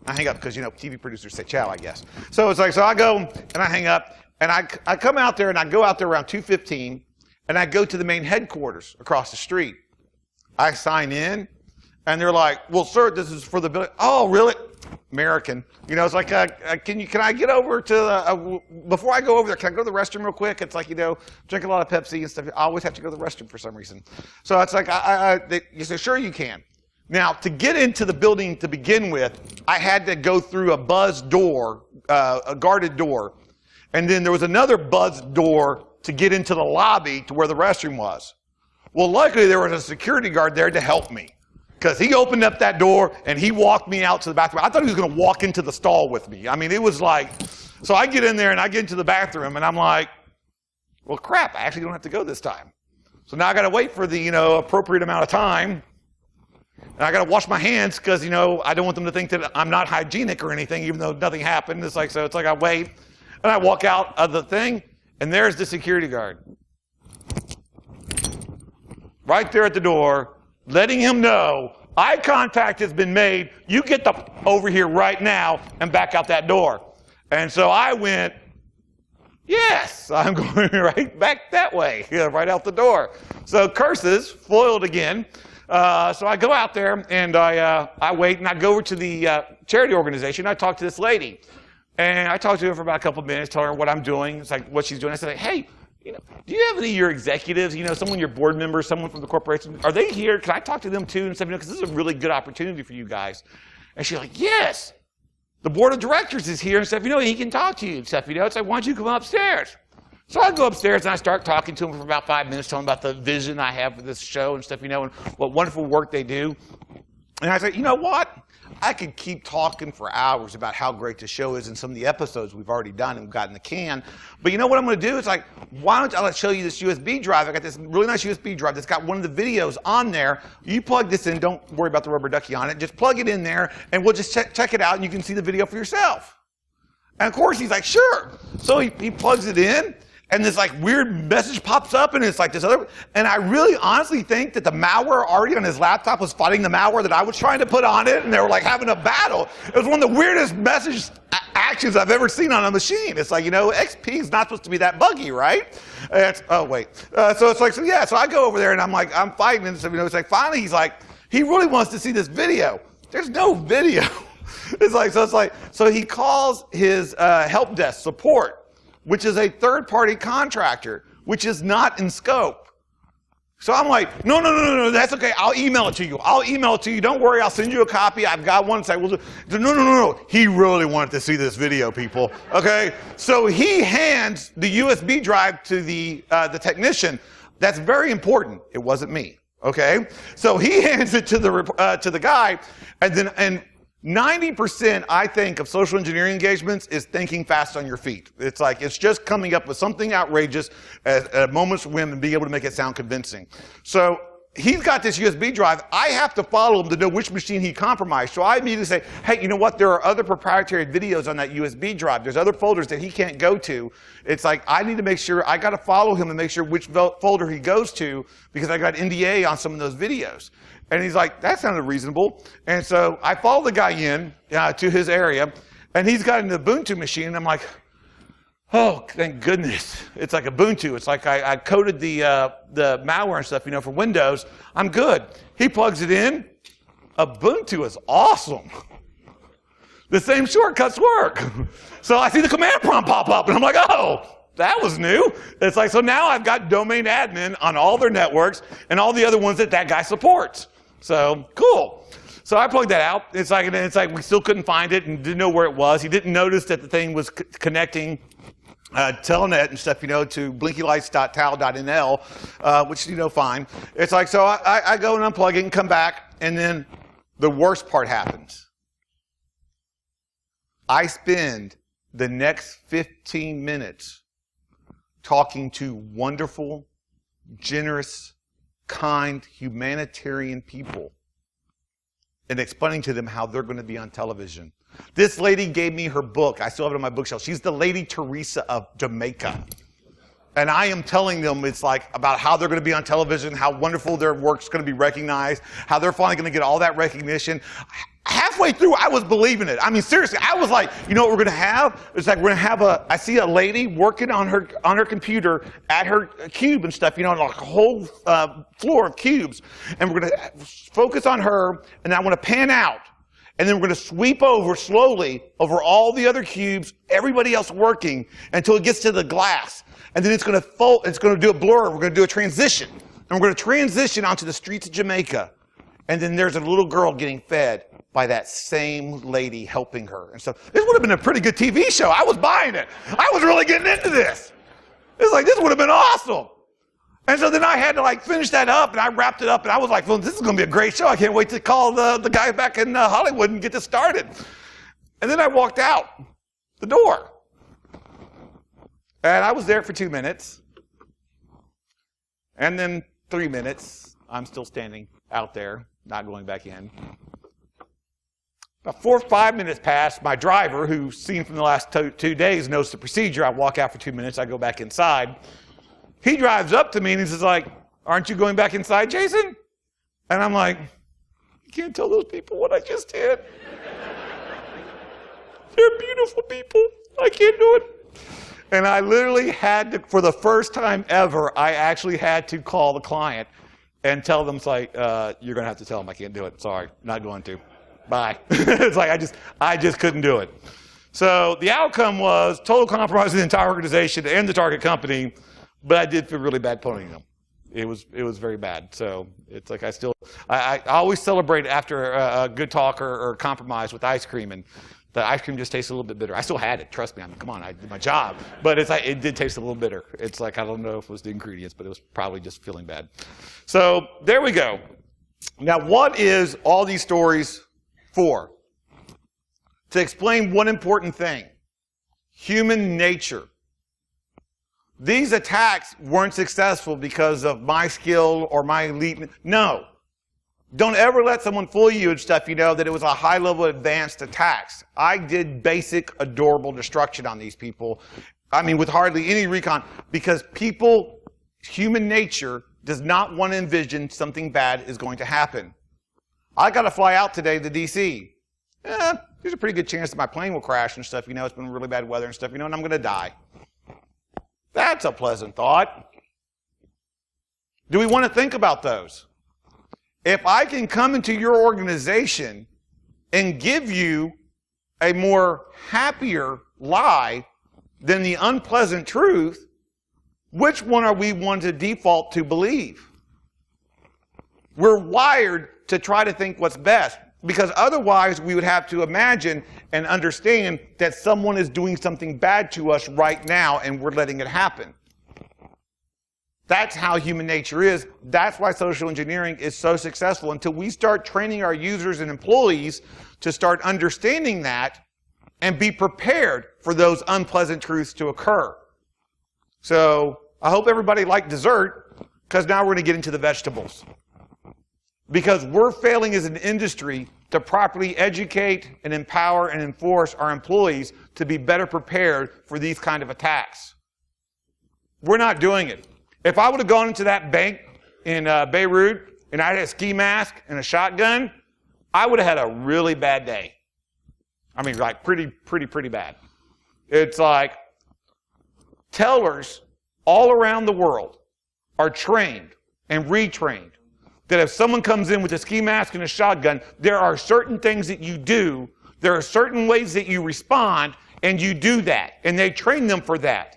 I hang up because, you know, TV producers say ciao, I guess. So it's like, so I go and I hang up and I come out there and I go out there around 2:15 and I go to the main headquarters across the street. I sign in and they're like, well, sir, this is for the building. Oh, really? American. You know, it's like, can I get over to, before I go over there, can I go to the restroom real quick? It's like, you know, drink a lot of Pepsi and stuff. I always have to go to the restroom for some reason. So it's like, you say, sure you can. Now, to get into the building to begin with, I had to go through a buzzed door, a guarded door. And then there was another buzzed door to get into the lobby to where the restroom was. Well, luckily there was a security guard there to help me. Because he opened up that door and he walked me out to the bathroom. I thought he was going to walk into the stall with me. I mean, it was like, so I get in there and I get into the bathroom and I'm like, well, crap, I actually don't have to go this time. So now I got to wait for the, appropriate amount of time. And I got to wash my hands because, I don't want them to think that I'm not hygienic or anything, even though nothing happened. It's like I wait and I walk out of the thing and there's the security guard. Right there at the door, letting him know eye contact has been made. You get over here right now and back out that door. And so I went, yes, I'm going right back that way, right out the door. So curses, foiled again. So I go out there and I wait and I go over to the charity organization. I talk to this lady and I talked to her for about a couple of minutes, tell her what I'm doing. It's like what she's doing. I said, hey, do you have any of your executives, someone, your board members, someone from the corporation, are they here? Can I talk to them too? And stuff, because this is a really good opportunity for you guys. And she's like, yes, the board of directors is here and stuff, he can talk to you and stuff, It's like, why don't you come upstairs? So I go upstairs and I start talking to him for about 5 minutes, telling him about the vision I have for this show and stuff, and what wonderful work they do. And I said, you know what? I could keep talking for hours about how great the show is and some of the episodes we've already done and we've got in the can. But you know what I'm going to do? It's like, why don't I show you this USB drive? I got this really nice USB drive that's got one of the videos on there. You plug this in. Don't worry about the rubber ducky on it. Just plug it in there and we'll just check it out and you can see the video for yourself. And of course, he's like, sure. So he plugs it in. And this weird message pops up and it's like this other, and I really honestly think that the malware already on his laptop was fighting the malware that I was trying to put on it, and they were having a battle. It was one of the weirdest message actions I've ever seen on a machine. It's like, XP is not supposed to be that buggy, right? So it's like, so I go over there and I'm fighting, and it's like finally he's like, he really wants to see this video. There's no video. So he calls his help desk support, which is a third-party contractor, which is not in scope. So I'm like, no, that's okay. I'll email it to you. Don't worry, I'll send you a copy. I've got one. So no. He really wanted to see this video, people. Okay? So he hands the USB drive to the technician. That's very important. It wasn't me. Okay? So he hands it to the guy, and 90%, I think, of social engineering engagements is thinking fast on your feet. It's just coming up with something outrageous at a moment's whim and being able to make it sound convincing. So he's got this USB drive. I have to follow him to know which machine he compromised. So I immediately say, hey, you know what? There are other proprietary videos on that USB drive. There's other folders that he can't go to. It's like, I need to make sure, I got to follow him and make sure which folder he goes to because I got NDA on some of those videos. And he's like, that sounded reasonable. And so I follow the guy in to his area, and he's got an Ubuntu machine, and I'm like, oh, thank goodness. It's like Ubuntu. It's like I coded the malware and stuff, for Windows. I'm good. He plugs it in. Ubuntu is awesome. The same shortcuts work. So I see the command prompt pop up, and I'm like, oh, that was new. It's like, so now I've got domain admin on all their networks and all the other ones that guy supports. So, cool. So I plugged that out. It's like we still couldn't find it and didn't know where it was. He didn't notice that the thing was connecting telnet and stuff, to blinkylights.tal.nl, which, fine. It's like, so I go and unplug it and come back, and then the worst part happens. I spend the next 15 minutes talking to wonderful, generous, kind, humanitarian people and explaining to them how they're going to be on television. This lady gave me her book. I still have it on my bookshelf. She's the Lady Teresa of Jamaica. And I am telling them about how they're going to be on television, how wonderful their work's going to be recognized, how they're finally going to get all that recognition. Halfway through, I was believing it. I mean, seriously, I was like, you know what we're going to have? It's like we're going to have I see a lady working on her computer at her cube and stuff, like a whole floor of cubes. And we're going to focus on her, and I want to pan out. And then we're going to sweep over slowly over all the other cubes, everybody else working, until it gets to the glass. And then it's going to fold, it's going to do a blur. We're going to do a transition. And we're going to transition onto the streets of Jamaica. And then there's a little girl getting fed by that same lady helping her. And so this would have been a pretty good TV show. I was buying it. I was really getting into this. It's like, this would have been awesome. And so then I had to like finish that up, and I wrapped it up, and I was like, well, this is going to be a great show. I can't wait to call the guy back in Hollywood and get this started. And then I walked out the door. And I was there for 2 minutes. And then 3 minutes, I'm still standing out there, not going back in. About 4 or 5 minutes passed. My driver, who's seen from the last 2 days, knows the procedure. I walk out for 2 minutes. I go back inside. He drives up to me and he's like, aren't you going back inside, Jayson? And I'm like, you can't tell those people what I just did. They're beautiful people. I can't do it. And I literally had to, for the first time ever, I actually had to call the client and tell them, it's like, you're going to have to tell them I can't do it. Sorry, not going to. Bye. It's like, I just couldn't do it. So the outcome was total compromise of the entire organization and the target company, but I did feel really bad ponying them. It was very bad. So it's like I always celebrate after a good talk or compromise with ice cream, and the ice cream just tastes a little bit bitter. I still had it, trust me. I mean, come on, I did my job. But it's like, it did taste a little bitter. It's like, I don't know if it was the ingredients, but it was probably just feeling bad. So there we go. Now, what is all these stories for? To explain one important thing: human nature. These attacks weren't successful because of my skill or my elite. No. Don't ever let someone fool you and stuff, that it was a high-level advanced attacks. I did basic, adorable destruction on these people. I mean, with hardly any recon, because people, human nature, does not want to envision something bad is going to happen. I got to fly out today to D.C. There's a pretty good chance that my plane will crash and stuff. It's been really bad weather and stuff, and I'm going to die. That's a pleasant thought. Do we want to think about those? If I can come into your organization and give you a more happier lie than the unpleasant truth, which one are we one to default to believe? We're wired to try to think what's best, because otherwise we would have to imagine and understand that someone is doing something bad to us right now and we're letting it happen. That's how human nature is. That's why social engineering is so successful, until we start training our users and employees to start understanding that and be prepared for those unpleasant truths to occur. So I hope everybody liked dessert, because now we're going to get into the vegetables. Because we're failing as an industry to properly educate and empower and enforce our employees to be better prepared for these kind of attacks. We're not doing it. If I would have gone into that bank in Beirut and I had a ski mask and a shotgun, I would have had a really bad day. I mean, like pretty bad. It's like tellers all around the world are trained and retrained that if someone comes in with a ski mask and a shotgun, there are certain things that you do, there are certain ways that you respond, and you do that. And they train them for that.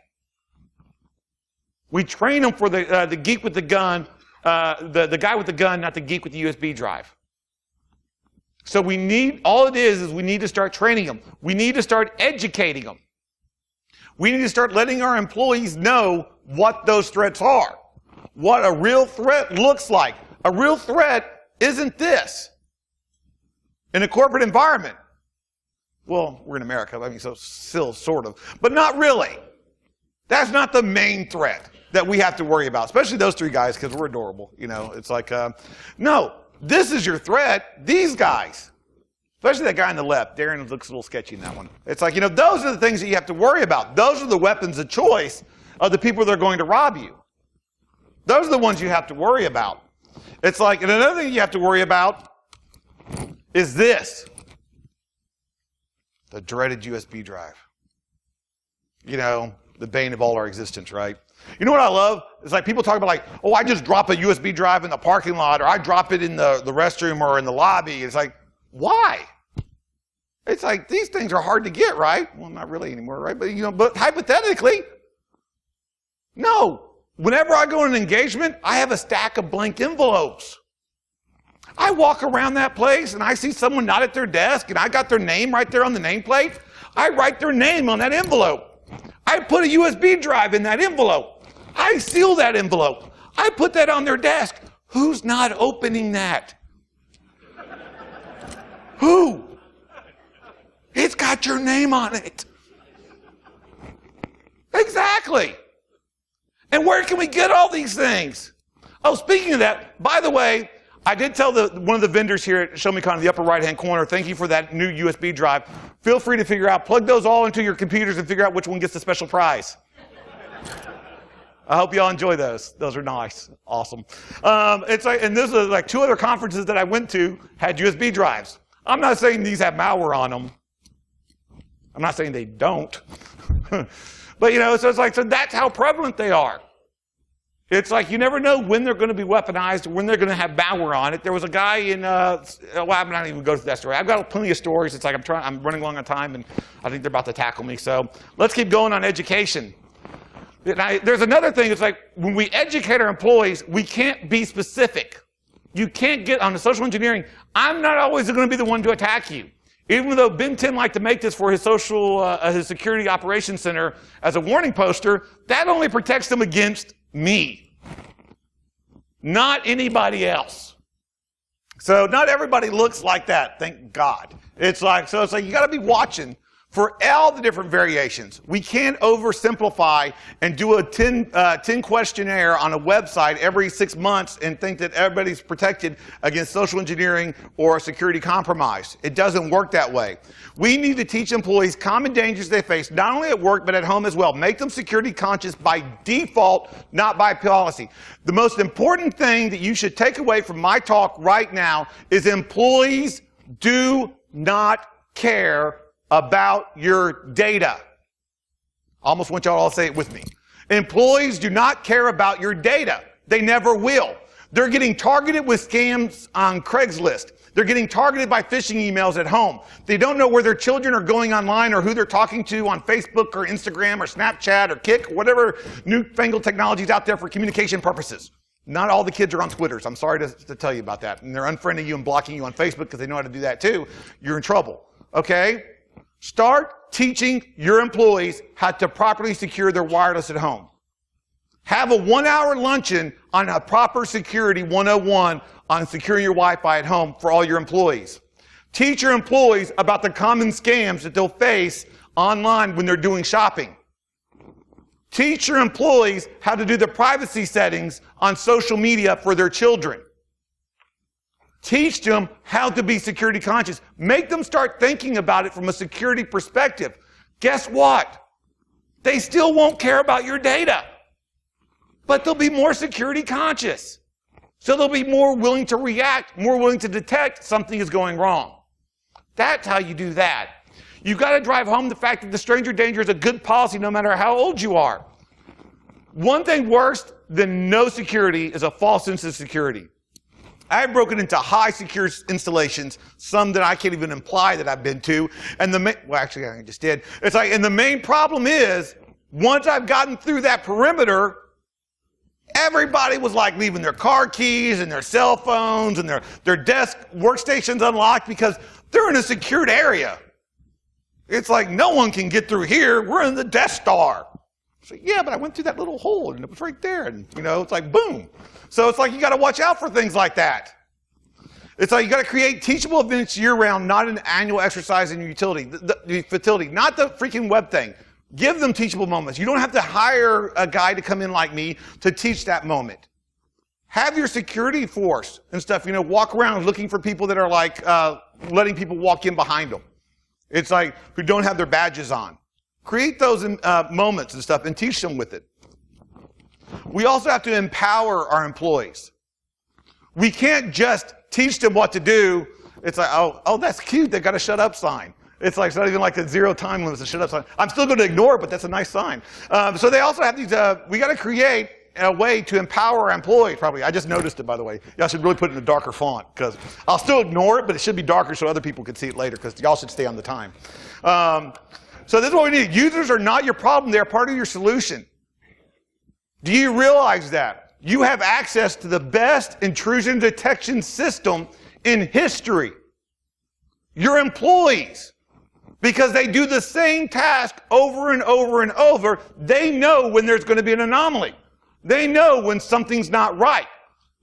We train them for the geek with the gun, the guy with the gun, not the geek with the USB drive. So we need, all it is we need to start training them. We need to start educating them. We need to start letting our employees know what those threats are, what a real threat looks like. A real threat isn't this. In a corporate environment, well, we're in America, I mean, so still sort of, but not really. That's not the main threat that we have to worry about, especially those three guys, because we're adorable. It's like, no, this is your threat. These guys, especially that guy on the left, Darren looks a little sketchy in that one. It's like, those are the things that you have to worry about. Those are the weapons of choice of the people that are going to rob you. Those are the ones you have to worry about. It's like, and another thing you have to worry about is this. The dreaded USB drive. The bane of all our existence, right? You know what I love? It's like people talk about like, oh, I just drop a USB drive in the parking lot, or I drop it in the restroom or in the lobby. It's like, why? It's like, these things are hard to get, right? Well, not really anymore, right? But hypothetically, no. Whenever I go on an engagement, I have a stack of blank envelopes. I walk around that place and I see someone not at their desk and I got their name right there on the nameplate. I write their name on that envelope. I put a USB drive in that envelope. I seal that envelope. I put that on their desk. Who's not opening that? Who? It's got your name on it. Exactly. And where can we get all these things? Oh, speaking of that, by the way, I did tell one of the vendors here at ShowMeCon in the upper right-hand corner, thank you for that new USB drive. Feel free to figure out, plug those all into your computers and figure out which one gets the special prize. I hope y'all enjoy those. Those are nice. Awesome. It's like, and this is like 2 other conferences that I went to had USB drives. I'm not saying these have malware on them. I'm not saying they don't. But, you know, so it's like, so that's how prevalent they are. It's like you never know when they're going to be weaponized, when they're going to have malware on it. There was a guy in, well, I'm not even going to go through that story. I've got plenty of stories. It's like I'm running long on time, and I think they're about to tackle me. So let's keep going on education. There's another thing. It's like when we educate our employees, we can't be specific. You can't get on the social engineering. I'm not always going to be the one to attack you. Even though Ben 10 liked to make this for his his security operations center as a warning poster, that only protects them against me, not anybody else. So not everybody looks like that, thank God. It's like you got to be watching for all the different variations. We can't oversimplify and do a 10 questionnaire on a website every 6 months and think that everybody's protected against social engineering or security compromise. It doesn't work that way. We need to teach employees common dangers they face, not only at work, but at home as well. Make them security conscious by default, not by policy. The most important thing that you should take away from my talk right now is employees do not care about your data. I almost want y'all all to say it with me. Employees do not care about your data. They never will. They're getting targeted with scams on Craigslist. They're getting targeted by phishing emails at home. They don't know where their children are going online or who they're talking to on Facebook or Instagram or Snapchat or Kik, whatever newfangled technology is out there for communication purposes. Not all the kids are on Twitters. I'm sorry to tell you about that. And they're unfriending you and blocking you on Facebook because they know how to do that too. You're in trouble. Okay? Start teaching your employees how to properly secure their wireless at home. Have a 1-hour luncheon on a proper security 101 on securing your Wi-Fi at home for all your employees. Teach your employees about the common scams that they'll face online when they're doing shopping. Teach your employees how to do the privacy settings on social media for their children. Teach them how to be security conscious. Make them start thinking about it from a security perspective. Guess what? They still won't care about your data, but they'll be more security conscious. So they'll be more willing to react, more willing to detect something is going wrong. That's how you do that. You've got to drive home the fact that the stranger danger is a good policy no matter how old you are. One thing worse than no security is a false sense of security. I've broken into high secure installations, some that I can't even imply that I've been to, and well, actually I just did. It's like, and the main problem is, once I've gotten through that perimeter, everybody was like leaving their car keys and their cell phones and their desk workstations unlocked because they're in a secured area. It's like, no one can get through here. We're in the Death Star. So, yeah, but I went through that little hole and it was right there. And, you know, it's like, boom. So it's like you got to watch out for things like that. It's like you got to create teachable events year-round, not an annual exercise in your utility, the facility, not the freaking web thing. Give them teachable moments. You don't have to hire a guy to come in like me to teach that moment. Have your security force and stuff, you know, walk around looking for people that are like letting people walk in behind them. It's like who don't have their badges on. Create those moments and stuff and teach them with it. We also have to empower our employees. We can't just teach them what to do. It's like, oh, that's cute. They got a shut up sign. It's like, it's not even like the 0 time limit, a shut up sign. I'm still going to ignore it, but that's a nice sign. So they also have these, we got to create a way to empower our employees, probably. I just noticed it, by the way. Y'all should really put it in a darker font, because I'll still ignore it, but it should be darker so other people can see it later, because y'all should stay on the time. So this is what we need. Users are not your problem. They're part of your solution. Do you realize that? You have access to the best intrusion detection system in history. Your employees. Because they do the same task over and over and over, they know when there's going to be an anomaly. They know when something's not right.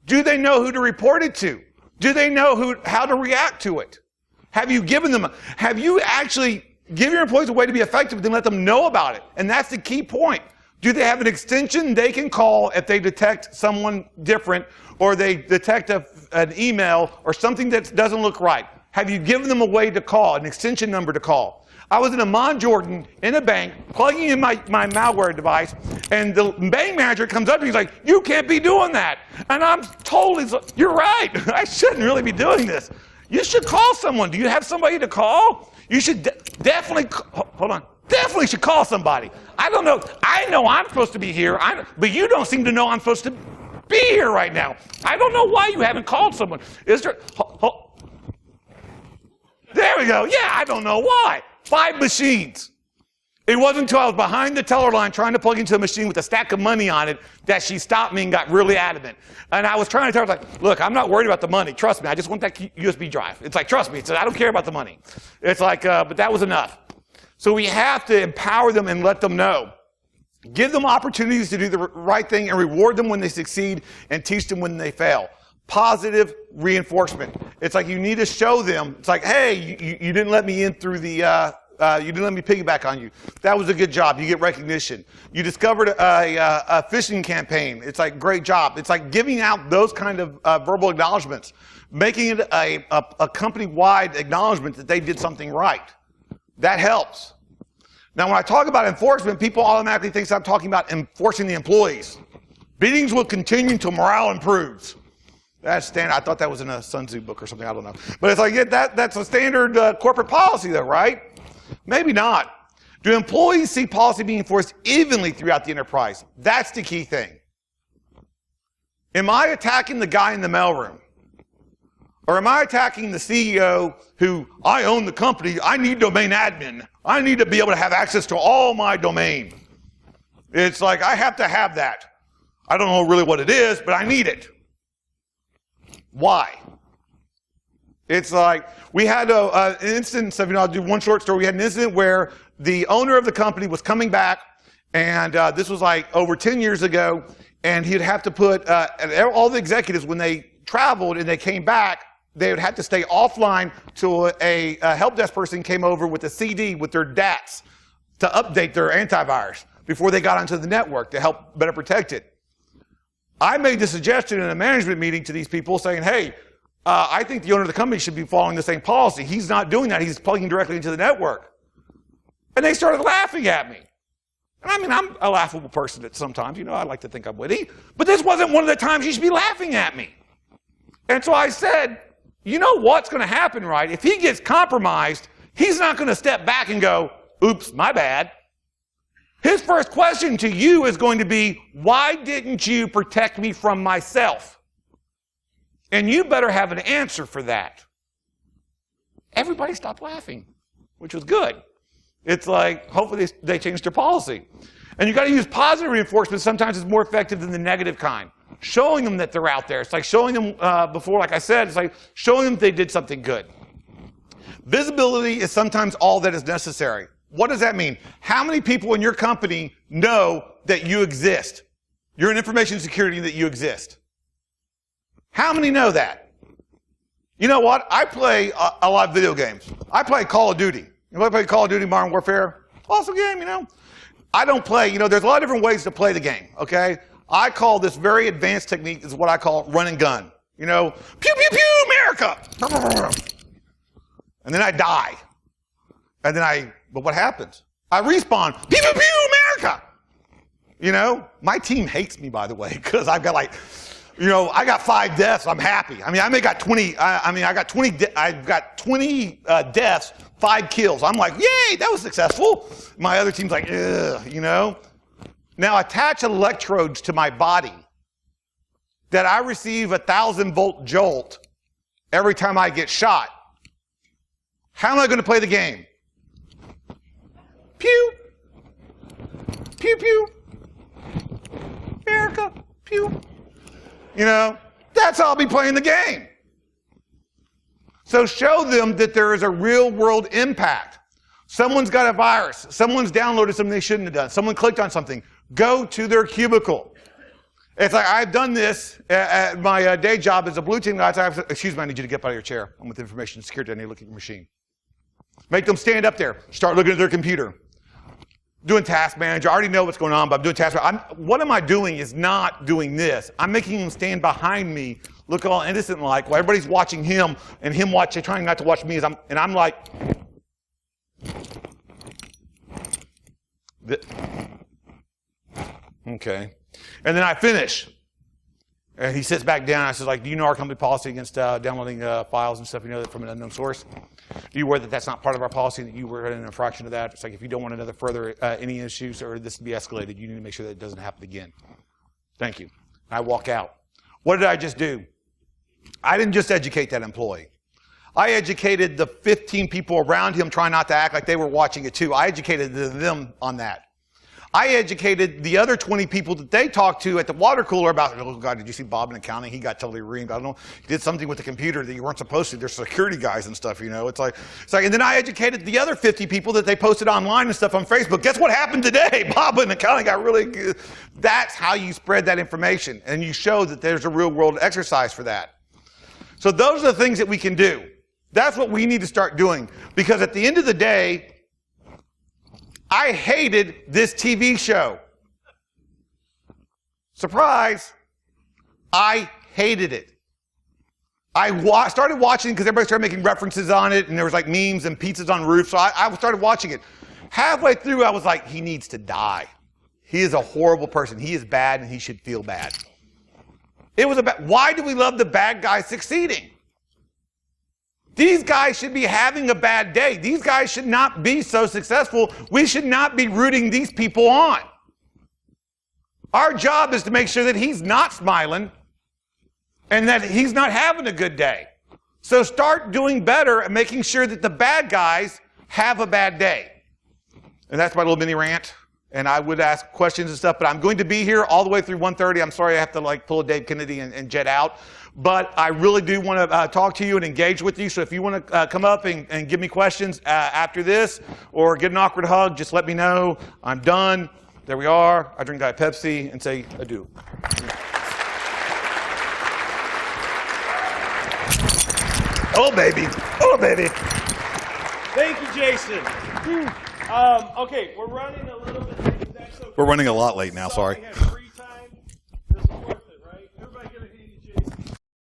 Do they know who to report it to? Do they know how to react to it? Have you actually given your employees a way to be effective and let them know about it? And that's the key point. Do they have an extension they can call if they detect someone different or they detect an email or something that doesn't look right? Have you given them a way to call, an extension number to call? I was in a Jordan in a bank, plugging in my malware device, and the bank manager comes up and he's like, "You can't be doing that." And I'm totally, you're right. I shouldn't really be doing this. You should call someone. Do you have somebody to call? You should definitely should call somebody. I don't know. I know I'm supposed to be here, but you don't seem to know I'm supposed to be here right now. I don't know why you haven't called someone. Is there? There we go. Yeah, I don't know why. 5 machines. It wasn't until I was behind the teller line trying to plug into a machine with a stack of money on it that she stopped me and got really adamant. And I was trying to tell her, like, look, I'm not worried about the money. Trust me. I just want that USB drive. It's like, trust me. It's, I don't care about the money. It's like, but that was enough. So we have to empower them and let them know. Give them opportunities to do the right thing and reward them when they succeed and teach them when they fail. Positive reinforcement. It's like you need to show them. It's like, hey, you didn't let me in through the, you didn't let me piggyback on you. That was a good job. You get recognition. You discovered a phishing campaign. It's like, great job. It's like giving out those kind of verbal acknowledgments, making it a company-wide acknowledgement that they did something right. That helps. Now, when I talk about enforcement, people automatically think I'm talking about enforcing the employees. Meetings will continue until morale improves. That's standard. I thought that was in a Sun Tzu book or something. I don't know. But it's like, yeah, that's a standard corporate policy, though, right? Maybe not. Do employees see policy being enforced evenly throughout the enterprise? That's the key thing. Am I attacking the guy in the mailroom? Or am I attacking the CEO who, I own the company, I need domain admin. I need to be able to have access to all my domain. It's like, I have to have that. I don't know really what it is, but I need it. Why? It's like, we had an instance of, I'll do one short story. We had an incident where the owner of the company was coming back, and this was like over 10 years ago, and he'd have to put, all the executives, when they traveled and they came back, they would have to stay offline till a help desk person came over with a CD with their DATs to update their antivirus before they got onto the network to help better protect it. I made the suggestion in a management meeting to these people saying, hey, I think the owner of the company should be following the same policy. He's not doing that. He's plugging directly into the network. And they started laughing at me. And I mean, I'm a laughable person at sometimes. I like to think I'm witty. But this wasn't one of the times you should be laughing at me. And so I said, you know what's going to happen, right? If he gets compromised, he's not going to step back and go, oops, my bad. His first question to you is going to be, why didn't you protect me from myself? And you better have an answer for that. Everybody stopped laughing, which was good. It's like, hopefully they changed their policy. And you got to use positive reinforcement. Sometimes it's more effective than the negative kind. Showing them that they're out there. It's like showing them before, like I said, it's like showing them they did something good. Visibility is sometimes all that is necessary. What does that mean? How many people in your company know that you exist? You're in information security, that you exist. How many know that? You know what? I play a lot of video games. I play Call of Duty. You play Call of Duty Modern Warfare? Awesome game, I don't play, there's a lot of different ways to play the game, okay? I call this very advanced technique, is what I call run and gun. Pew, pew, pew, America! And then I die. And then but what happens? I respawn, pew, pew, pew, America! My team hates me, by the way, because I've got I got 5 deaths, I'm happy. I may got 20, I've got 20 deaths, 5 kills. I'm like, yay, that was successful. My other team's like, ugh, Now attach electrodes to my body that I receive 1,000-volt jolt every time I get shot. How am I going to play the game? Pew. Pew, pew. America. Pew. That's how I'll be playing the game. So show them that there is a real world impact. Someone's got a virus. Someone's downloaded something they shouldn't have done. Someone clicked on something. Go to their cubicle. It's like, I've done this at my day job as a blue team guy. Excuse me, I need you to get up out of your chair. I'm with information security. I need to look at your machine. Make them stand up there. Start looking at their computer. Doing task manager. I already know what's going on, but I'm doing task manager. What am I doing is not doing this. I'm making them stand behind me, look all innocent like, while everybody's watching him, and him trying not to watch me, and I'm like, okay. And then I finish. And he sits back down. I says, like, do you know our company policy against downloading files and stuff, you know, that from an unknown source? Do you aware that that's not part of our policy, that you were in an infraction of that? It's like, if you don't want another further any issues or this to be escalated, you need to make sure that it doesn't happen again. Thank you. And I walk out. What did I just do? I didn't just educate that employee. I educated the 15 people around him trying not to act like they were watching it too. I educated them on that. I educated the other 20 people that they talked to at the water cooler about, oh God, did you see Bob in accounting? He got totally reamed. I don't know. He did something with the computer that you weren't supposed to. There's security guys and stuff, you know. It's like, and then I educated the other 50 people that they posted online and stuff on Facebook. Guess what happened today? Bob in accounting got really good. That's how you spread that information. And you show that there's a real world exercise for that. So those are the things that we can do. That's what we need to start doing. Because at the end of the day, I hated this TV show. Surprise. I hated it. I started watching because everybody started making references on it, and there was like memes and pizzas on roofs, so I started watching it. Halfway through, I was like, he needs to die. He is a horrible person. He is bad, and he should feel bad. It was about, why do we love the bad guy succeeding? These guys should be having a bad day. These guys should not be so successful. We should not be rooting these people on. Our job is to make sure that he's not smiling and that he's not having a good day. So start doing better and making sure that the bad guys have a bad day. And that's my little mini rant. And I would ask questions and stuff, but I'm going to be here all the way through 1:30. I'm sorry I have to like pull a Dave Kennedy and jet out. But I really do want to talk to you and engage with you. So if you want to come up and give me questions after this or get an awkward hug, just let me know. I'm done. There we are. I drink Diet Pepsi and say adieu. Oh, baby. Oh, baby. Thank you, Jayson. Okay, we're running a little bit late. We're running a lot late now, sorry.